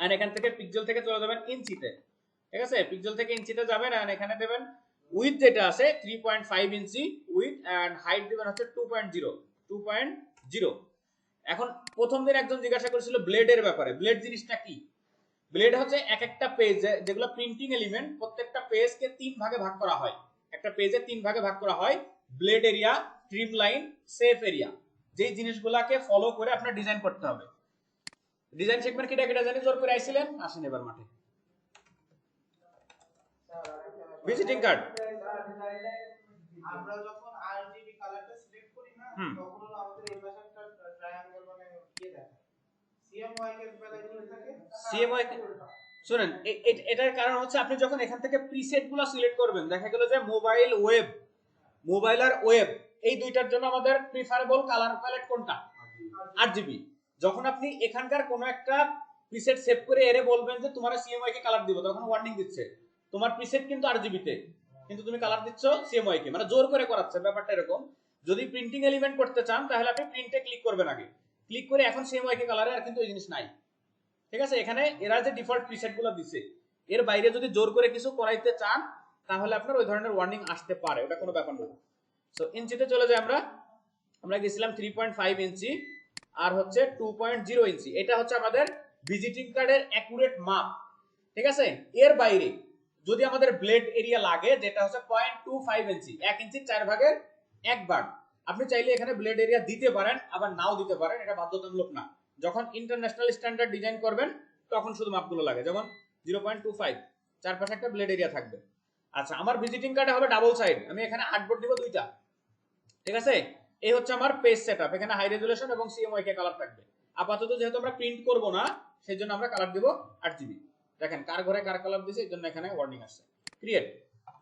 আর এখান থেকে পিক্সেল থেকে চলে যাবেন ইঞ্চিতে, ঠিক আছে? পিক্সেল থেকে ইঞ্চিতে যাবেন, আর এখানে দেবেন উইথ যেটা আছে 3.5 ইঞ্চি উইথ, এন্ড হাইট দিবেন হচ্ছে 2.0। এখন প্রথম দিন একজন জিজ্ঞাসা করেছিল ব্লেডের ব্যাপারে। ব্লেড জিনিসটা কি? ব্লেড হচ্ছে এক একটা পেজ, যেগুলো প্রিন্টিং এলিমেন্ট, প্রত্যেকটা পেজকে 3 ভাগে ভাগ করা হয়। একটা পেজে 3 ভাগে ভাগ করা হয়, blade area, trim line, safe area. যেই জিনিসগুলোকে ফলো করে আপনার ডিজাইন করতে হবে। ডিজাইন শিখবেন কিটা কিটা জানি, জোর করে আইছিলেন, আসেন এবার মাঠে। ভিজিটিং কার্ড আমরা যখন আরজিবি কালারটা সিলেক্ট করি না, তখন আমাদের এই পাশে একটা ট্রায়াঙ্গেল মানে ইয়ে দেখায়। সিএমওয়াই এর বেলায় কি থাকে? সিএমওয়াই শুনেন, এটার কারণ হচ্ছে আপনি যখন এখান থেকে প্রিসেটগুলো সিলেক্ট করবেন, দেখা গেল যে মোবাইল ওয়েব, মোবাইল আর ওয়েব, এই দুইটার জন্য আমাদের প্রিফারেবল কালার প্যালেট কোনটা? আরজিবি। যখন আপনি এখানকার কোনো একটা প্রিসেট সেভ করে এরে বলবেন যে তোমার সিএমওয়াই কে কালার দিব, তখন ওয়ার্নিং দিচ্ছে তোমার প্রিসেট কিন্তু আরজিবি তে, কিন্তু তুমি কালার দিচ্ছ সিএমওয়াই কে, মানে জোর করে করাচ্ছে। ব্যাপারটা এরকম। যদি প্রিন্টিং এলিমেন্ট করতে চান তাহলে আপনি প্রিন্টে ক্লিক করবেন আগে, ক্লিক করে এখন সিএমওয়াই কে কালারে, আর কিন্তু এই জিনিস নাই, ঠিক আছে? এখানে এরা যে ডিফল্ট প্রিসেট গুলো দিছে, এর বাইরে যদি জোর করে কিছু করাইতে চান তাহলে আপনার ওই ধরনের ওয়ার্নিং আসতে পারে, ওটা কোনো ব্যাপার নয়। সো ইঞ্চিতে চলে যাই আমরা গেছিলাম 3.5 ইঞ্চি আর হচ্ছে 2.0 ইঞ্চি। এটা হচ্ছে আমাদের ভিজিটিং কার্ডের অ্যাকুরেট মাপ, ঠিক আছে? এর বাইরে যদি আমাদের ব্লেড এরিয়া লাগে, যেটা হচ্ছে 0.25 ইঞ্চি, 1 ইঞ্চির 4 ভাগের 1 ভাগ, আপনি চাইলে এখানে ব্লেড এরিয়া দিতে পারেন, আবার নাও দিতে পারেন, এটা বাধ্যতামূলক না। যখন ইন্টারন্যাশনাল স্ট্যান্ডার্ড ডিজাইন করবেন তখন শুধু মাপগুলো লাগে, যেমন 0.25, চারপাশে একটা ব্লেড এরিয়া থাকবে। আচ্ছা, আমার ভিজিটিং কার্ডে হবে ডাবল সাইড, আমি এখানে আর্টবোর্ড দিব 2টা, ঠিক আছে? এই হচ্ছে আমার পেজ সেটআপ, এখানে হাই রেজুলেশন এবং সিএমওয়াই কে কালার থাকবে। আপাতত যেহেতু আমরা প্রিন্ট করব না, সেজন্য আমরা কালার দেব 8GB, দেখেন কার ঘরে কার কালার দিয়েছে, এই জন্য এখানে ওয়ার্নিং আসছে। ক্রিয়েট,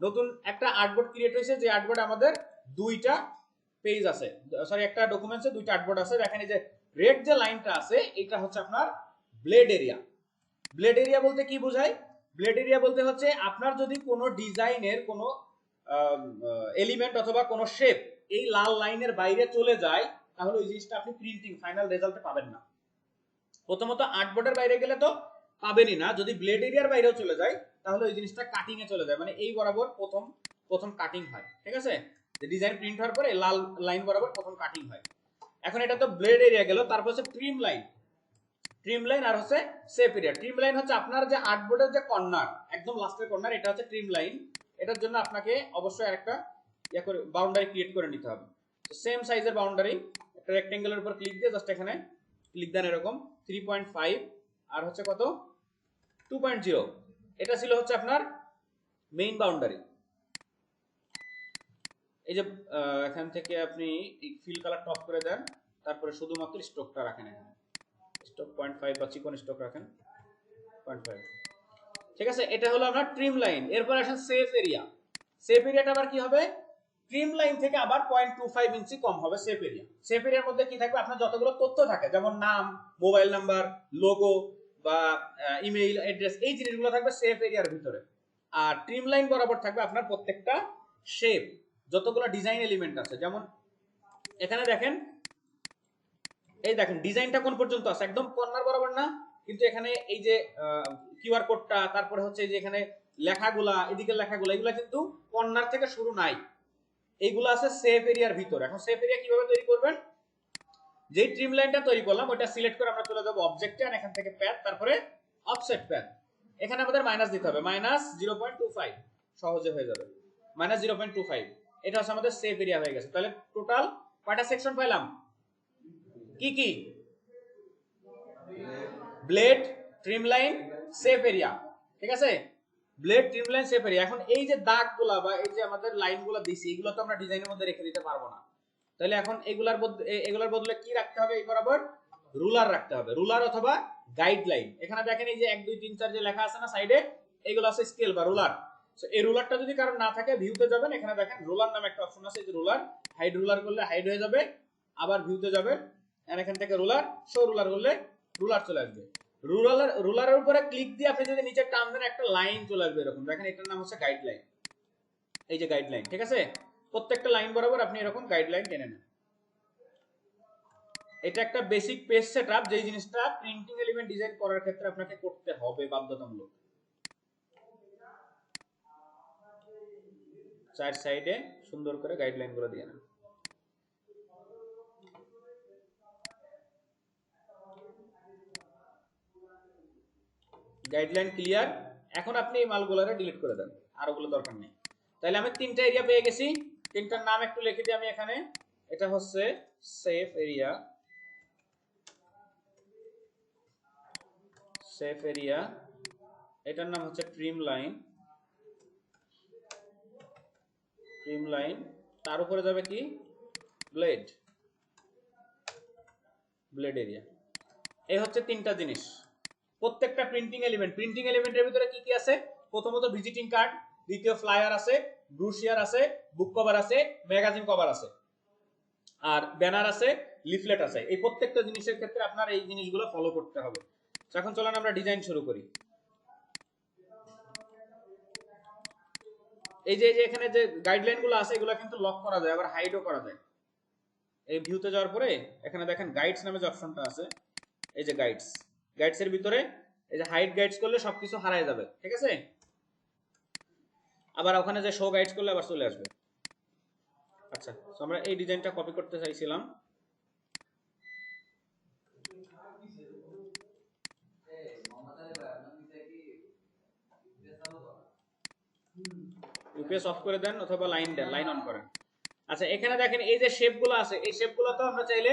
নতুন একটা আর্টবোর্ড ক্রিয়েট হয়েছে, যে আর্টবোর্ড আমাদের দুইটা পেজ আছে, সরি একটা ডকুমেন্টসে দুইটা আর্টবোর্ড আছে। দেখেন এই যে রেড যে লাইনটা আছে এটা হচ্ছে আপনার ব্লেড এরিয়া। ব্লেড এরিয়া বলতে কি বোঝায়? ব্লেড এরিয়া বলতে হচ্ছে আপনার যদি কোনো ডিজাইনের কোনো এলিমেন্ট অথবা কোনো শেপ এই লাল লাইনের বাইরে চলে যায়, তাহলে ওই জিনিসটা আপনি প্রিন্টিং ফাইনাল রেজাল্টে পাবেন না। প্রথমত আর্টবোর্ডের বাইরে গেলে তো পাবেনই না, যদি ব্লেড এরিয়ার বাইরেও চলে যায় তাহলে ওই জিনিসটা কাটিং এ চলে যায়, মানে এই বরাবর প্রথম কাটিং হয়। ঠিক আছে, যে ডিজাইন প্রিন্ট হওয়ার পরে লাল লাইন বরাবর প্রথম কাটিং হয়। এখন এটা তো ব্লেড এরিয়া গেল, তারপর হচ্ছে ট্রিম লাইন। ট্রিম লাইন আর হচ্ছে শেপ এরিয়া। ট্রিম লাইন হচ্ছে আপনার যে আর্টবোর্ডের যে কর্নার, একদম লাস্টের কর্নার, এটা হচ্ছে ট্রিম লাইন। এটার জন্য আপনাকে অবশ্যই আরেকটা বাউন্ডারি ক্রিয়েট করে নিতে হবে। সেম সাইজের বাউন্ডারি, একটা রেক্টেঙ্গেলের উপর ক্লিক দিয়ে জাস্ট এখানে ক্লিক দেন এরকম 3.5 আর হচ্ছে কত 2.0। এটা ছিল হচ্ছে আপনার মেইন বাউন্ডারি। এই যে এখান থেকে আপনি ফিল কালার টপ করে দেন, তারপরে শুধুমাত্র স্ট্রোকটা রাখেন, এখানে স্ট্রোক 0.5 বা চিকন স্ট্রোক রাখেন 0.5। ঠিক আছে, এটা হলো আপনার ট্রিম লাইন। এরপর আসেন সেফ এরিয়া। সেফ এরিয়াটা আবার কি হবে? ট্রিম লাইন থেকে আবার 0.25 ইঞ্চি কম হবে সেফ এরিয়া। সেফ এরিয়ার মধ্যে কি থাকবে? আপনার যতগুলো তথ্য থাকে, যেমন নাম, মোবাইল নাম্বার, লোগো বা ইমেইল অ্যাড্রেস, এই জিনিসগুলো থাকবে সেফ এরিয়ার ভিতরে। আর ট্রিম লাইন বরাবর থাকবে আপনার প্রত্যেকটা শেপ, যতগুলো ডিজাইন এলিমেন্ট আছে। যেমন এখানে দেখেন, এই দেখেন ডিজাইনটা কোন পর্যন্ত আছে, একদম কর্নার বরাবর না, কিন্তু এখানে এই যে কিউআর কোডটা, তারপরে হচ্ছে যে এখানে লেখাগুলা, এদিকে লেখাগুলা, এগুলা কিন্তু কর্নার থেকে শুরু নাই, এইগুলো আছে সেফ এরিয়ার ভিতরে। এখন সেফ এরিয়া কিভাবে তৈরি করবেন? যেই ট্রিম লাইনটা তৈরি করলাম ওটা সিলেক্ট করে আমরা চলে যাব অবজেক্টে, আর এখান থেকে প্যাথ, তারপরে অফসেট প্যাথ। এখানে আমাদের মাইনাস দিতে হবে, -0.25, সহজে হয়ে যাবে -0.25। এটা হচ্ছে আমাদের সেফ এরিয়া হয়ে গেছে। তাহলে টোটাল কয়টা সেকশন পাইলাম? কি কি? Blade, trim line, safe area. ঠিক আছে, blade, trim line, safe area. এখন এই যে দাগগুলা বা এই যে আমাদের লাইনগুলো দিছি, এগুলো তো আমরা ডিজাইনের মধ্যে রেখে দিতে পারবো না। তাহলে এখন এগুলার বদলে কি রাখতে হবে? এই বরাবর রুলার রাখতে হবে, রুলার অথবা গাইডলাইন। এখানে দেখেন এই যে 1 2 3 4 যে লেখা আছে না সাইডে, এগুলো আছে স্কেল বা রুলার। এই রুলারটা যদি কারণ না থাকে, ভিউতে যাবেন, এখানে দেখেন রুলার নামে একটা অপশন আছে, এই যে রুলার, হাইড রুলার করলে হাইড হয়ে যাবে, আবার ভিউতে যাবেন, আর এখান থেকে রুলার, শো রুলার করলে রুলার চলে আসবে। রুলারের উপরে ক্লিক দিয়ে আপনি যদি নিচে টান দেন, একটা লাইন চলে আসবে এরকম। দেখেন এটার নাম হচ্ছে গাইডলাইন, এই যে গাইডলাইন। ঠিক আছে, প্রত্যেকটা লাইন বরাবর আপনি এরকম গাইডলাইন টেনে নেন। এটা একটা বেসিক পেজ সেটআপ, যেই জিনিসটা প্রিন্টিং এলিমেন্ট ডিজাইন করার ক্ষেত্রে আপনাকে করতে হবে বাধ্যতামূলক। চার সাইডে সুন্দর করে গাইডলাইন গুলো দিয়ে নেন। Guideline clear. এখন আপনি এই মালগুলোরে ডিলিট করে দেন, আর ওগুলো দরকার নেই। তাহলে আমি 3টা এরিয়া পেয়ে গেছি। 3টার নাম একটু লিখে দিই আমি এখানে। এটা হচ্ছে সেফ এরিয়া, সেফ এরিয়া। এটার নাম হচ্ছে ট্রিম লাইন, ট্রিম লাইন। তার উপরে যাবে কি? Blade, blade area. এই হচ্ছে 3টা জিনিস। প্রত্যেকটা প্রিন্টিং এলিমেন্টের ভিতরে কি কি আছে? প্রথমত ভিজিটিং কার্ড, দ্বিতীয় ফ্লায়ার আছে, ব্রুশিয়ার আছে, বুক কভার আছে, ম্যাগাজিন কভার আছে, আর ব্যানার আছে, লিফলেট আছে। এই প্রত্যেকটা জিনিসের ক্ষেত্রে আপনার এই জিনিসগুলো ফলো করতে হবে। এখন চলেন আমরা ডিজাইন শুরু করি। এই যে এখানে যে গাইডলাইন গুলো আছে, এগুলো কিন্তু লক করা যায়, আবার হাইডও করা যায়। এই ভিউতে যাওয়ার পরে এখানে দেখেন গাইডস নামে যে অপশনটা আছে, এই যে গাইডস এর ভিতরে এই যে হাইড গাইডস করলে সবকিছু হারায় যাবে। ঠিক আছে, আবার ওখানে যে শো গাইডস করলে আবার চলে আসবে। আচ্ছা, তো আমরা এই ডিজাইনটা কপি করতে চাইছিলাম। ইউপিএস অফ করে দেন অথবা লাইন দেন, লাইন অন করেন। আচ্ছা, এখানে দেখেন এই যে শেপগুলো আছে, এই শেপগুলো তো আমরা চাইলে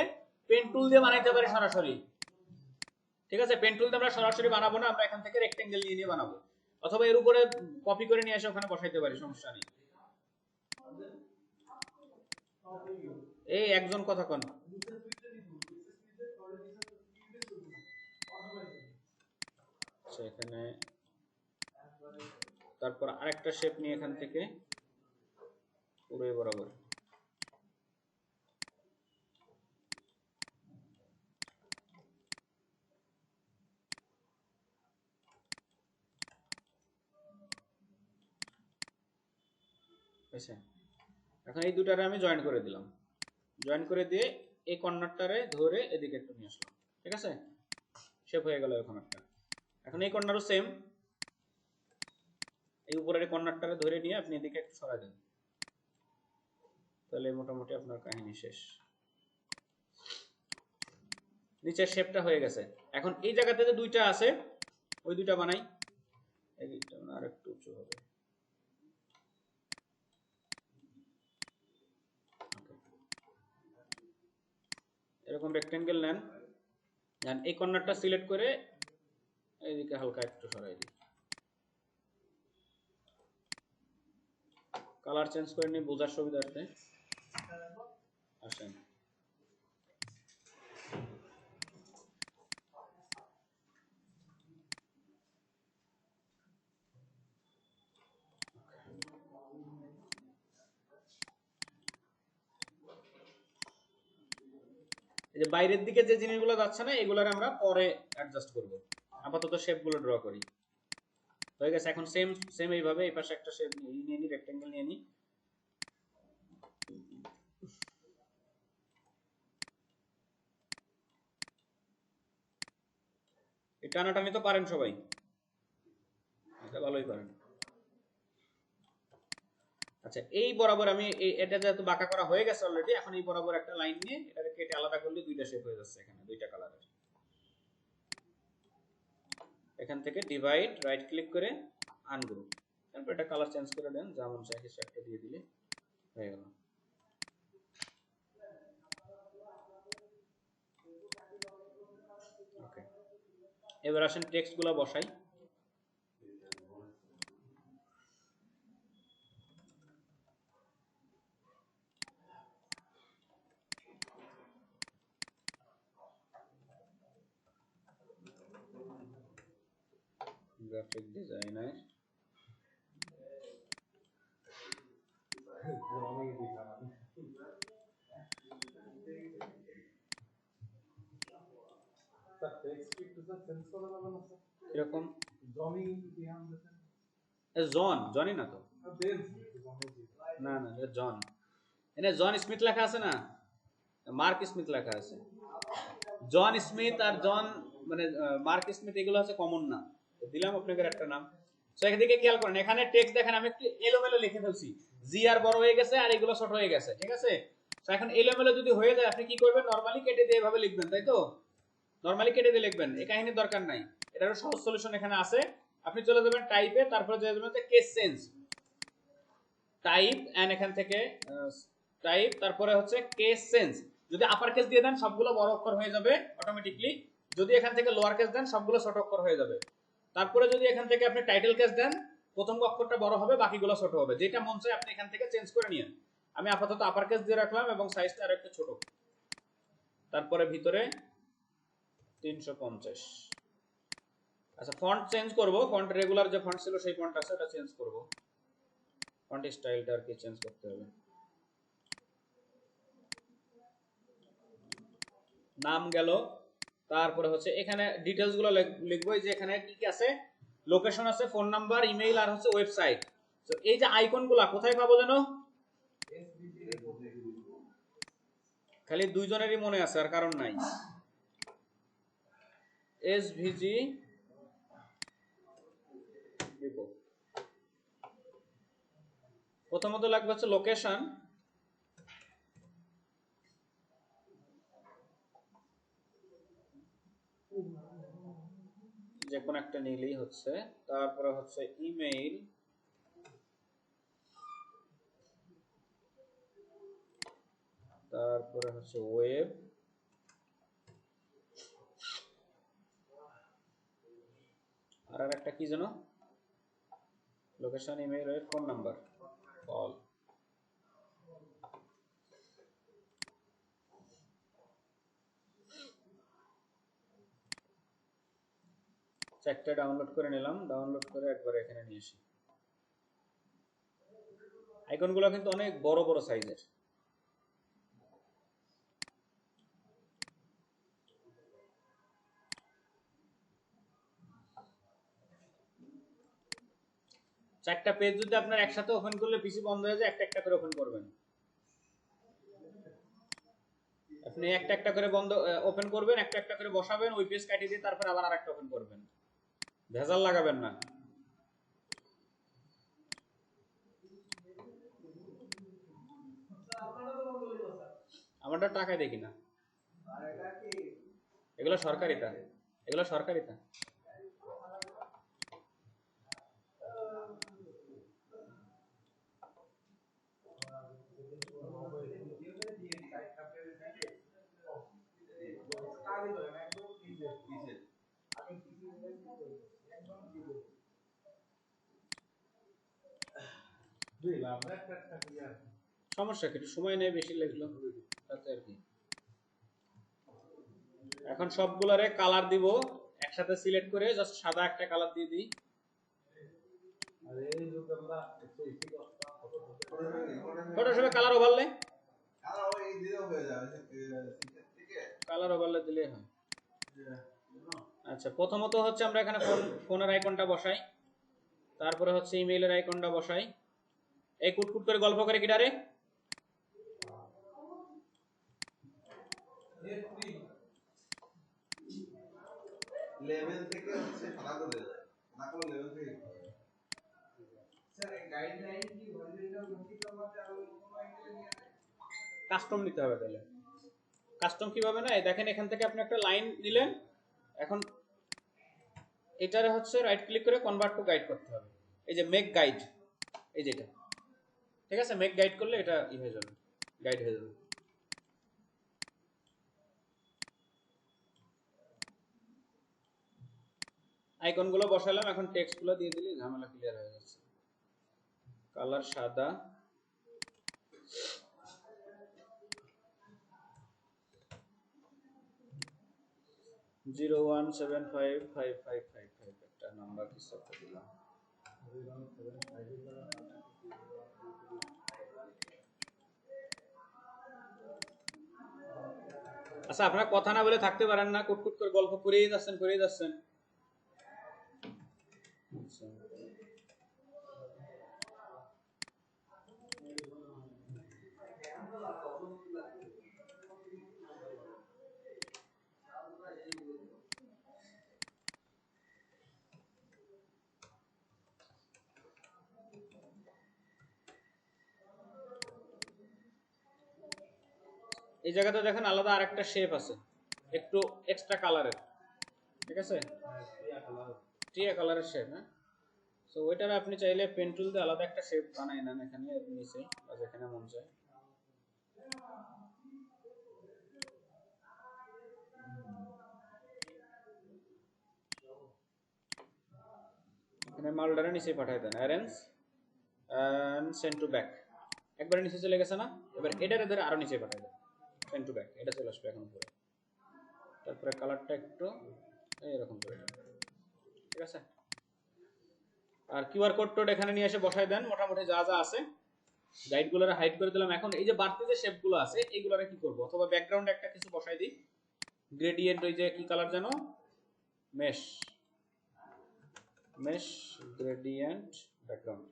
পেন টুল দিয়ে বানাইতে পারি সরাসরি। ঠিক আছে, পেন টুল দিয়ে আমরা সরাসরি বানাবো না, আমরা এখান থেকে রেক্টেঙ্গেল নিয়ে বানাবো, অথবা এর উপরে কপি করে নিয়ে এসে ওখানে বসাইতে পারি, সমস্যা নেই। এই একজন কথা কোন। আচ্ছা, এখানে তারপর আরেকটা শেপ নিয়ে এখান থেকে পুরোই বরাবর। এখন এই দুটারে আমি জয়েন করে দিলাম, জয়েন করে দিয়ে এই কর্নারটারে ধরে এদিকে একটু নিয়ে আসলাম। ঠিক আছে, শেপ হয়ে গেল এখন একটা। এখন এই কর্নারও সেম, এই উপরের কর্নারটারে ধরে নিয়ে আপনি এদিকে একটু সরাই দেন, তাহলে মোটামুটি আপনার কাহিনী শেষ। নিচের শেপটা হয়ে গেছে। এখন এই জায়গাতে যে দুইটা আছে ওই দুইটা বানাই, এই দুইটা আর একটু উঁচু হবে। এরকম রেক্টেঙ্গেল নেন, এই কর্নারটা সিলেক্ট করে এইদিকে হালকা একটু সরাই দিই, কালার চেঞ্জ করে নিই বোঝার সুবিধার্থে। আসেন, এই যে বাইরের দিকে যে জিনিসগুলো যাচ্ছে না এগুলোর আমরা পরে অ্যাডজাস্ট করব, আপাতত শেপগুলো ড্র করি। হয়ে গেছে। এখন সেম সেম এইভাবে এই পাশে একটা শেপ নিয়ে নিই, রেক্টেঙ্গেল নিয়ে নিই। এই টানাটানি তো পারেন সবাই, এটা ভালোই পারেন। আচ্ছা, এই বরাবর আমি এটা যেহেতু বাঁকা করা হয়ে গেছে অলরেডি, এখন এই বরাবর একটা লাইন নিয়ে এটাকে কেটে আলাদা করলে দুইটা শেপ হয়ে যাচ্ছে, এখানে দুইটা কালারের। এখান থেকে ডিভাইড, রাইট ক্লিক করে আনগ্রুপ, তারপর এটা কালার চেঞ্জ করে দেন, যেমন চাই কিছু একটা দিয়ে দিলে হয়ে গেল। ওকে, এবার আসেন টেক্সটগুলো বসাই। গ্রাফিক ডিজাইনার, এরকম জন, জনই না তো, না না জন, এখানে জন স্মিথ লেখা আছে না, মার্ক স্মিথ লেখা আছে। জন স্মিথ আর জন মানে মার্ক স্মিথ এগুলো হচ্ছে কমন নাম, দিলাম আপনাকে একটা নাম। সো এখান থেকে খেয়াল করেন, এখানে টেক্সট দেখেন আমি একটু এলোমেলো লিখে ফেলছি, জি আর বড় হয়ে গেছে আর এগুলো ছোট হয়ে গেছে। ঠিক আছে, তো এখন এলোমেলো যদি হয়ে যায় আপনি কি করবেন, নরমালি কেটে দিয়ে এভাবে লিখবেন, তাই তো? নরমালি কেটে দিয়ে লিখবেন, এই কাহিনীর দরকার নাই। এটারও সহজ সলিউশন এখানে আছে। আপনি চলে যাবেন টাইপে, তারপরে চলে যাবেন কেস চেঞ্জ, টাইপ এন্ড এখান থেকে টাইপ, তারপরে হচ্ছে কেস চেঞ্জ। যদি আপার কেস দিয়ে দেন সবগুলো বড় অক্ষর হয়ে যাবে অটোমেটিকলি, যদি এখান থেকে লোয়ার কেস দেন সবগুলো ছোট অক্ষর হয়ে যাবে। তারপরে যদি এখান থেকে আপনি টাইটেল কেস দেন প্রথম অক্ষরটা বড় হবে, বাকিগুলো ছোট হবে। যেটা মন চায় আপনি এখান থেকে চেঞ্জ করে নিন। আমি আপাতত আপার কেস দিয়ে রাখলাম এবং সাইজটা আরেকটু ছোট। তারপরে ভিতরে 350। আচ্ছা, ফন্ট চেঞ্জ করব, ফন্ট রেগুলার যে ফন্ট ছিল সেই ফন্ট আছে ওটা চেঞ্জ করব, ফন্ট স্টাইলটা আর কি চেঞ্জ করতে হবে। নাম গেল, তারপরে হচ্ছে এখানে ডিটেইলস গুলো লিখবো, যে এখানে কি কি আছে, লোকেশন আছে, ফোন নাম্বার, ইমেইল আর হচ্ছে ওয়েবসাইট। তো এই যে আইকনগুলো কোথায় পাবো যেন, খালি দুইজনেরই মনে আছে আর কারণ নাই। এসভিজি প্রথমত লাগবে হচ্ছে লোকেশন, যে কোনো একটা নিলেই হচ্ছে। তারপরে হচ্ছে ইমেইল, তারপরে হচ্ছে ওয়েব, আর একটা কি যেন, location, email, web, phone number, call. একটা ডাউনলোড করে নিলাম, ডাউনলোড করে একবার এখানে নিয়ে আসি। আইকনগুলো কিন্তু অনেক বড় বড় সাইজের। চারটা পেজ যদি আপনার একসাথে ওপেন করলে পিসি বন্ধ হয়ে যায়, একটা একটা করে ওপেন করবেন। আপনি একটা একটা করে বন্ধ ওপেন করবেন, একটা একটা করে বসাবেন, ওই পেজ কাটিয়ে দিয়ে তারপর আবার আরেকটা ওপেন করবেন। ভেজাল লাগাবেন না। আমারটা টাকায় দেখি না, এগুলো সরকারিটা, এগুলো সরকারিটা। সমস্যা কি, সময় নেই, বেশি লাগলো তাতে আর কি। এখন সবগুলারে কালার দিব, একসাথে সিলেক্ট করে জাস্ট সাদা একটা কালার দিয়ে দিই। ফটোশপে কালার ওভারলে, কালার ওভারলে দিলে হয়। আচ্ছা, প্রথমত হচ্ছে আমরা এখানে ফোনের আইকনটা বসাই, তারপরে হচ্ছে ইমেইলের আইকনটা বসাই। এই কুটকুট করে গল্প করে কিডারে লেভেল থেকে হচ্ছে সাদা করে দেয়, না কোনো লেভেল থেকে স্যার গাইডলাইন কি ভার্সনটা গঠিত করতে আর কোনো আইটেম নিয়ে কাস্টম নিতে হবে। তাহলে কাস্টম কিভাবে না, দেখেন এখান থেকে আপনি একটা লাইন নিলেন, এখন এটারে হচ্ছে রাইট ক্লিক করে কনভার্ট টু গাইড করতে হবে। এই যে মেক গাইড, এই যেটা, ঠিক আছে, মেক গাইড করলে এটা ই হয়ে যাবে, গাইড হয়ে যাবে। আইকনগুলো বসালাম, এখন টেক্সটগুলো দিয়ে দিলে ঝামেলা ক্লিয়ার হয়ে যাচ্ছে। কালার সাদা, জিরো 1755555 একটা নাম্বার কিছু একটা দিলাম। আচ্ছা, আপনারা কথা না বলে থাকতে পারেন না, কুটকুট করে গল্প করেই যাচ্ছেন করেই যাচ্ছেন। এই জায়গাতে দেখেন আলাদা আরেকটা শেপ আছে, একটু এক্সট্রা কালারের, ঠিক আছে, টিয়া কালারের শেপ। হ্যাঁ, সো ওইটার আপনি চাইলে পেন টুল দিয়ে আলাদা একটা শেপ বানাই নেন এখানে নিচে বা যেখানে মন চায়। এখানে মালটারে নিচে পাঠিয়ে দেন, arrange and send to back, একবারে নিচে চলে গেছে না, এবার এটারে ধরে আরো নিচে পাঠিয়ে দেন, সেন্ড টু ব্যাক, এটা চলে আসবে এখন উপরে। তারপরে কালারটা একটু এরকম করে দেন, ঠিক আছে। আর কিউআর কোড টোড এখানে নিয়ে এসে বসাই দেন, মোটামুটি যা যা আছে গাইডগুলোরে হাইড করে দিলাম। এখন এই যে বাড়তি যে শেপগুলো আছে এইগুলোরে কি করব, অথবা ব্যাকগ্রাউন্ডে একটা কিছু বসাই দিই, গ্রেডিয়েন্ট, ওই যে কি কালার জানো, মেশ, মেশ গ্রেডিয়েন্ট ব্যাকগ্রাউন্ড,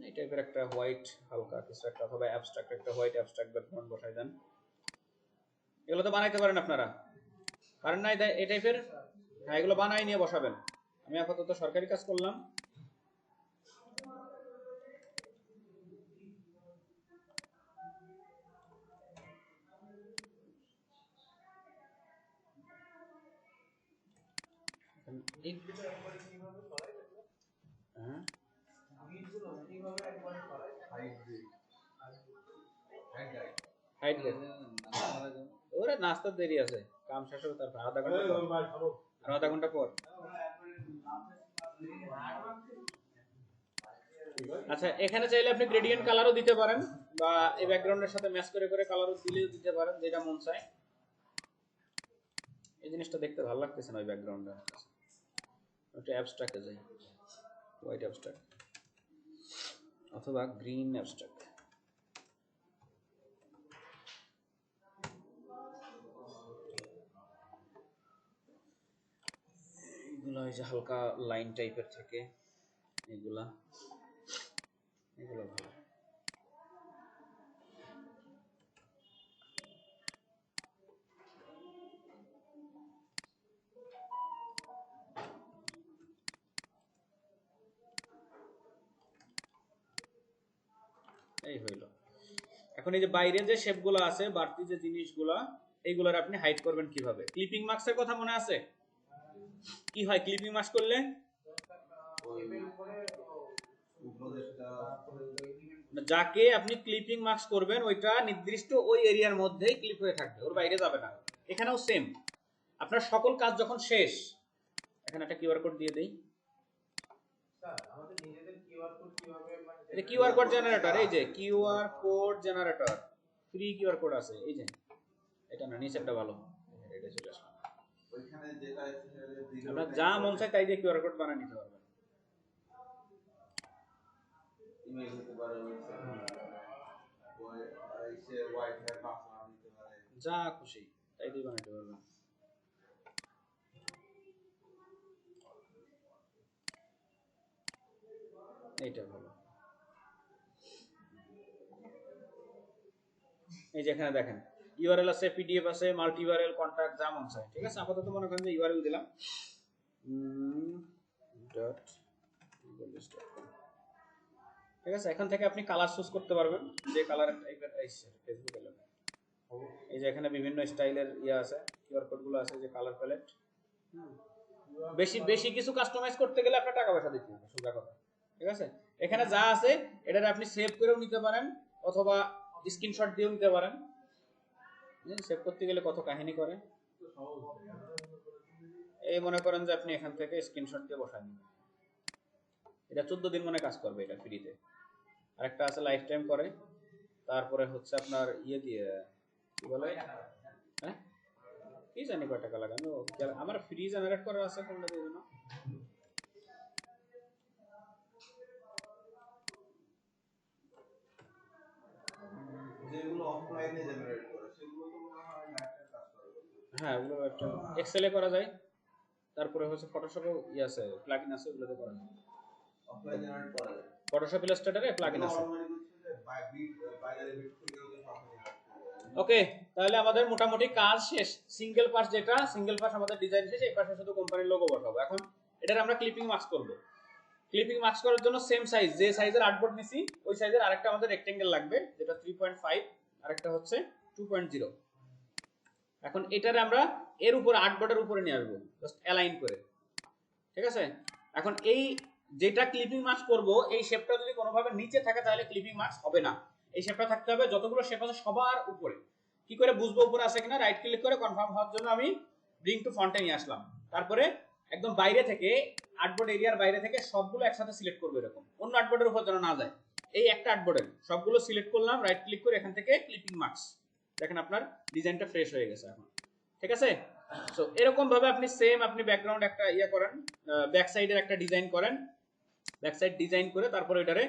এই টাইপের একটা হোয়াইট হালকা কিছু একটা, অথবা অ্যাবস্ট্রাক্ট একটা হোয়াইট অ্যাবস্ট্রাক্ট ব্যাকগ্রাউন্ড বসাই দেন। এগুলো তো বানাইতে পারেন আপনারা, পারেন না এই টাইপের? হ্যাঁ, এগুলো বানাই নিয়ে বসাবেন। আমি আপাতত সরকারি কাজ করলাম। ওরে নাস্তার দেরি আছে, কাম শেষ হবে তারপর আধা ঘন্টা পর, আর আধা ঘন্টা পর। আচ্ছা, এখানে চাইলে আপনি গ্রেডিয়েন্ট কালারও দিতে পারেন, বা এই ব্যাকগ্রাউন্ডের সাথে ম্যাচ করে করে কালারও দিলেও দিতে পারেন, যেটা মন চায়। এই জিনিসটা দেখতে ভালো লাগতেছে না ওই ব্যাকগ্রাউন্ডটা, একটু অ্যাবস্ট্রাক্টে যাই। হোয়াইট অ্যাবস্ট্রাক্ট অথবা গ্রিন অ্যাবস্ট্রাক্ট। এগুলো ওই যে হালকা লাইন টাইপের থেকে এগুলো ভালো। এই হইল। এখন এই যে বাইরে যে শেপগুলো আছে, বাড়তি যে জিনিসগুলো, এইগুলোর আপনি হাইড করবেন কিভাবে? ক্লিপিং মাস্কের কথা মনে আছে? কি হয় ক্লিপিং মাস্ক করলে? যাকে আপনি ক্লিপিং মাস্ক করবেন ওইটা নির্দিষ্ট ওই এরিয়ার মধ্যেই ক্লিপ হয়ে থাকবে, ওর বাইরে যাবে না। এখানেও সেম, আপনার সকল কাজ যখন শেষ, এখানে একটা কিউআর কোড দিয়ে দেই। এটা কিউআর কোড জেনারেটর, এই যে QR code generator, free QR code আছে, এই যে এটা না, নিচেরটা ভালো, এটা চলে আসবে। ওইখানে যেটা আপনার যা মন চায় তাই দিয়ে কিউআর কোড বানিয়ে নিতে পারবেন। ইমেল হতে পারে, ওয়াইফাই পাসওয়ার্ড দিতে পারে, যা খুশি তাই দিয়ে বানাতে পারবেন। এইটা ভালো। এই যে এখানে দেখেন ইউআরএল আছে, পিডিএফ আছে, মাল্টি ইউআরএল, কন্টাক্ট, যা মন চায়। ঠিক আছে, আপাতত মনে করেন যে ইউআরএল দিলাম ঠিক আছে। এখান থেকে আপনি কালার চুজ করতে পারবেন, যে কালার টাইপের ফেসবুকে লাগে। এই যে এখানে বিভিন্ন স্টাইলের ইয়া আছে, কিউআর কোড গুলো আছে, যে কালার প্যালেট। বেশি কিছু কাস্টমাইজ করতে গেলে আপনার টাকা পয়সা দিতে হবে, সোজা কথা। ঠিক আছে, এখানে যা আছে এটা আপনি সেভ করেও নিতে পারেন অথবা স্ক্রিনশট দিয়েও নিতে পারেন। সেভ করতে গেলে কত কাহিনী করে। এই মনে করেন যে আপনি এখান থেকে স্ক্রিনশট দিয়ে বসায় নিন, এটা 14 দিন মনে কাজ করবে, এটা ফ্রিতে। আরেকটা আছে লাইফ টাইম করে, তারপরে হচ্ছে আপনার ইয়ে দিয়ে কি বলে, হ্যাঁ কি জানি কয় টাকা লাগে, আমার ফ্রি জেনারেট করা আছে কোনটা দিয়ে না। যেগুলো অফলাইনে জেনারেট করে সেগুলো তো মনে হয় লাইফটাইম কাজ করে। হ্যাঁ, ওগুলো লাইফটাইম এক্সেলে করা যায়, তারপরে হচ্ছে ফটোশপেও ই আছে, প্লাগইন আছে, ওগুলোতে করা যায়, অফলাইন জেনারেট করা যায়। ফটোশপ ইলাস্ট্রেটরে প্লাগইন আছে। ওকে, তাহলে আমাদের মোটামুটি কাজ শেষ। সিঙ্গেল পাস, যেটা সিঙ্গেল পাস আমাদের ডিজাইন শেষ, এই পাশে শুধু কোম্পানির লোগো বসাবো। এখন এটার আমরা ক্লিপিং মাস্ক করব। ক্লিপিং মাস্ক করার জন্য সেম সাইজ, যে সাইজের আর্টবোর্ড নিছি ওই সাইজের আরেকটা আমাদের রেক্টেঙ্গেল লাগবে, যেটা 3.5, আরেকটা হচ্ছে 2.0। এখন এটারে আমরা এর উপর আর্টবোর্ডের উপরে নিয়ে আসবো, জাস্ট অ্যালাইন করে। ঠিক আছে, এখন এই যেটা ক্লিপিং মাস্ক করব, এই শেপটা যদি কোনোভাবে নিচে থাকে তাহলে ক্লিপিং মাস্ক হবে না। এই শেপটা থাকতে হবে যতগুলো শেপ আছে সবার উপরে। কি করে বুঝবো উপরে আছে কিনা? রাইট ক্লিক করে কনফার্ম হওয়ার জন্য আমি ব্রিং টু ফন্টে নিয়ে আসলাম। তারপরে একদম বাইরে থেকে, আর্টবোর্ড এরিয়ার বাইরে থেকে সবগুলো একসাথে সিলেক্ট করবো, এরকম অন্য আর্টবোর্ডের উপর যেন না যায়। এই একটা আর্টবোর্ডের সবগুলো সিলেক্ট করলাম, রাইট ক্লিক করে এখান থেকে ক্লিপিং মাস্ক, দেখেন আপনার ডিজাইনটা ফ্রেশ হয়ে গেছে এখন। ঠিক আছে, সো এরকম ভাবে আপনি সেম আপনি ব্যাকগ্রাউন্ড একটা ইয়া করেন, ব্যাক সাইডের একটা ডিজাইন করেন, ব্যাক সাইড ডিজাইন করে তারপরে এটারে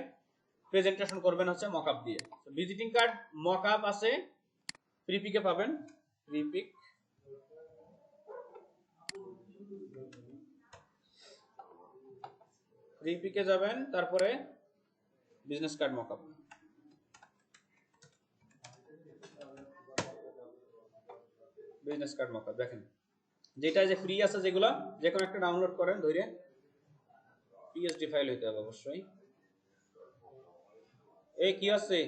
প্রেজেন্টেশন করবেন হচ্ছে মকআপ দিয়ে। ভিজিটিং কার্ড মকআপ আছে, ফ্রি পিকে পাবেন, ফ্রি পিক। ফ্রি পিকে যাবেন, তারপরে business card mockup. Business card mockup দেখেন, যেটা যে ফ্রি আছে যেগুলো, যে কোনো একটা ডাউনলোড করেন, ধরে পিএসডি ফাইল হইতে হবে অবশ্যই। এই কি আছে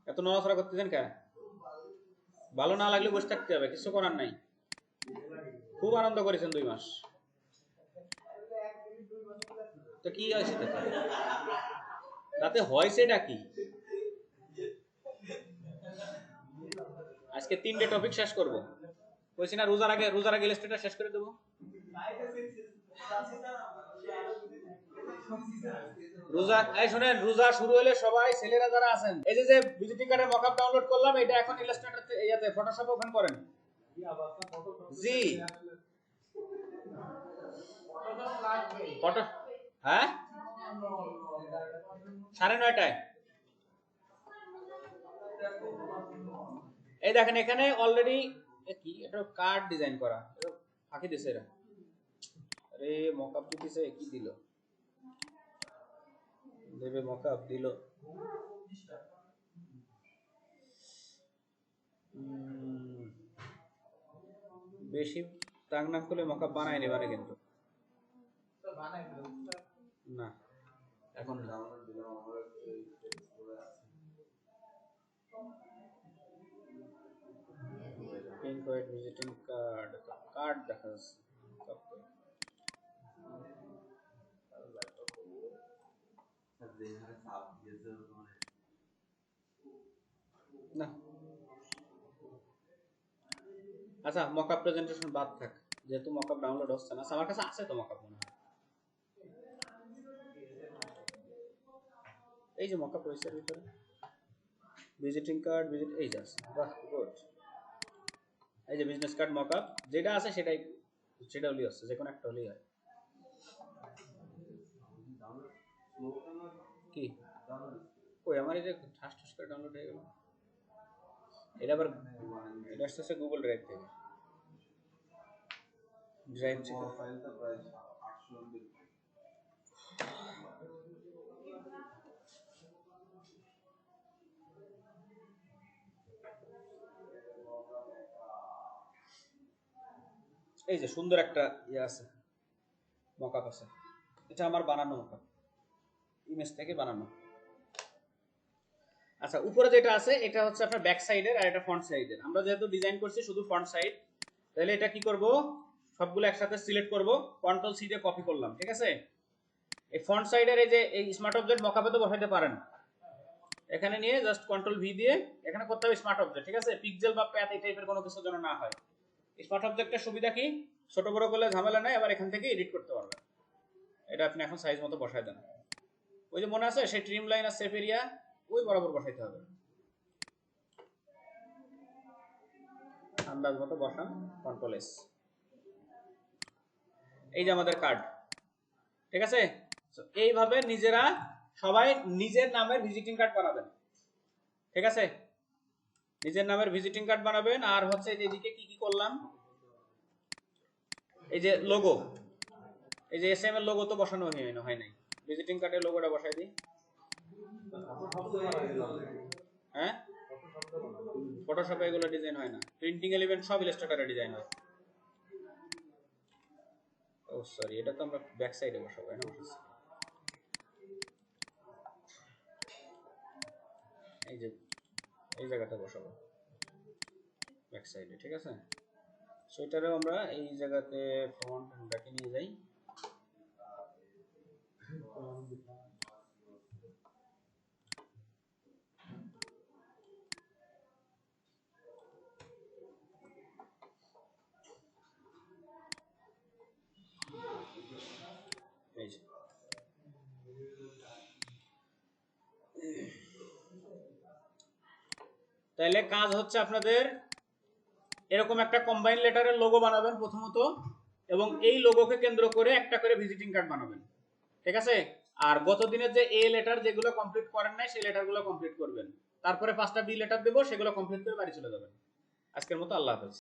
এত নড়াচড়া করতেছেন কে? ভালো না লাগলে বসে থাকতে হবে, কিছু করার নাই। খুব আনন্দ করেছেন 2 মাস, তো কি হয়েছে তাতে হয়েছে এটা কি? আজকে 3টে টপিক শেষ করব, কইছি না রোজার আগে ইলাস্ট্রেটর শেষ করে দেব। রোজা, এই শুনেন, রোজা শুরু হলে সবাই ছেলেরা যারা আছেন, এই যে ভিজিটিং কার্ডের মকআপ ডাউনলোড করলাম, এটা এখন ইলাস্ট্রেটর ইয়াতে ফটোশপ ওপেন করেন। জি ফটো, হ্যাঁ 9:30 এই দেখেন এখানে অলরেডি কি এটা কার্ড ডিজাইন করা, এটা ফাঁকি দিছে এরা। আরে মকআপ দিতেছে, কি দিল দেবে, মকআপ দিল। বেশি টাং না করলে মকআপ বানায় নেবারে কিন্তু না এখন pink white visiting card, card দেখা যাচ্ছে না। আচ্ছা মকআপ প্রেজেন্টেশন বাদ থাক, যেহেতু মকআপ ডাউনলোড হচ্ছে না। আমার কাছে আছে তো মকআপ, মনে হয় এই যে মকআপ রয়েছে ভিতরে, ভিজিটিং কার্ড ভিজিট, এই যে আছে। বাহ গুড, এই যে বিজনেস কার্ড মকআপ যেটা আছে সেটাই, সেটা হলেই আছে, যে কোনো একটা হলেই হয়। কি ওই আমার এই যে ঠাস ঠাস করে ডাউনলোড হয়ে গেল, এটা আবার এটা আসছে গুগল ড্রাইভ থেকে, ড্রাইভ থেকে ফাইলটা প্রায় 800 MB। এই যে সুন্দর একটা ইয়ে আছে, মকআপ আছে, এটা আমার বানানো মকআপ, ইমেজ থেকে বানানো। আচ্ছা উপরে যেটা আছে এটা হচ্ছে আপনার ব্যাক সাইডের, আর এটা ফ্রন্ট সাইডের। আমরা যেহেতু ডিজাইন করছি শুধু ফ্রন্ট সাইড, তাহলে এটা কি করব, সবগুলো একসাথে সিলেক্ট করব, কন্ট্রোল সি দিয়ে কপি করলাম, ঠিক আছে। এই ফ্রন্ট সাইডের এই যে এই স্মার্ট অবজেক্ট মকআপে তো বসাইতে পারেন, এখানে নিয়ে জাস্ট কন্ট্রোল ভি দিয়ে এখানে করতে হবে স্মার্ট অবজেক্ট, ঠিক আছে। পিক্সেল বা প্যাথ এই টাইপের কোনো কিছু যেন না হয়। স্মার্ট অবজেক্টের সুবিধা কি, ছোট বড় করলে ঝামেলা নাই, আবার এখান থেকে এডিট করতে পারবেন। এটা আপনি এখন সাইজ মতো বসাই দেন, ওই যে মনে আছে সেই ট্রিম লাইন আর সেভ এরিয়া ওই বরাবর বসাইতে হবে, আন্দাজ মতো বসান, কন্ট্রোল এস। এই যে আমাদের কার্ড, ঠিক আছে। এইভাবে নিজেরা সবাই নিজের নামের ভিজিটিং কার্ড বানাবেন, ঠিক আছে। নিজের নামের ভিজিটিং কার্ড বানাবেন। আর হচ্ছে এদিকে কি কি করলাম, এই যে লোগো, এই যে এসএম এর লোগো তো বসানো হয় নাই, ভিজিটিং কার্ডের লোগোটা বসাই দিই। হ্যাঁ ফটোশপে এগুলো ডিজাইন হয় না, প্রিন্টিং এলিমেন্ট সব ইলাস্ট্রেটরে ডিজাইন হয়। ও সরি, এটা তো আমরা ব্যাক সাইডে বসাবো না, বসাচ্ছি এই যে এই জায়গাটা বসাবো ব্যাক সাইডে, ঠিক আছে। সেটারও আমরা এই জায়গাতে ফ্রন্ট ব্যাকে নিয়ে যাই। এই যে তাহলে কাজ হচ্ছে আপনাদের এরকম একটা কম্বাইন লেটারের লোগো বানাবেন প্রথমত, এবং এই লোগোকে কেন্দ্র করে একটা করে ভিজিটিং কার্ড বানাবেন, ঠিক আছে। আর গত দিনের যে এ লেটার যেগুলো কমপ্লিট করেন নাই সেই লেটারগুলো কমপ্লিট করবেন, তারপরে 5টা বি লেটার দেবো, সেগুলো কমপ্লিট করে বাড়ি চলে যাবেন। আজকের মতো আল্লাহ হাফেজ।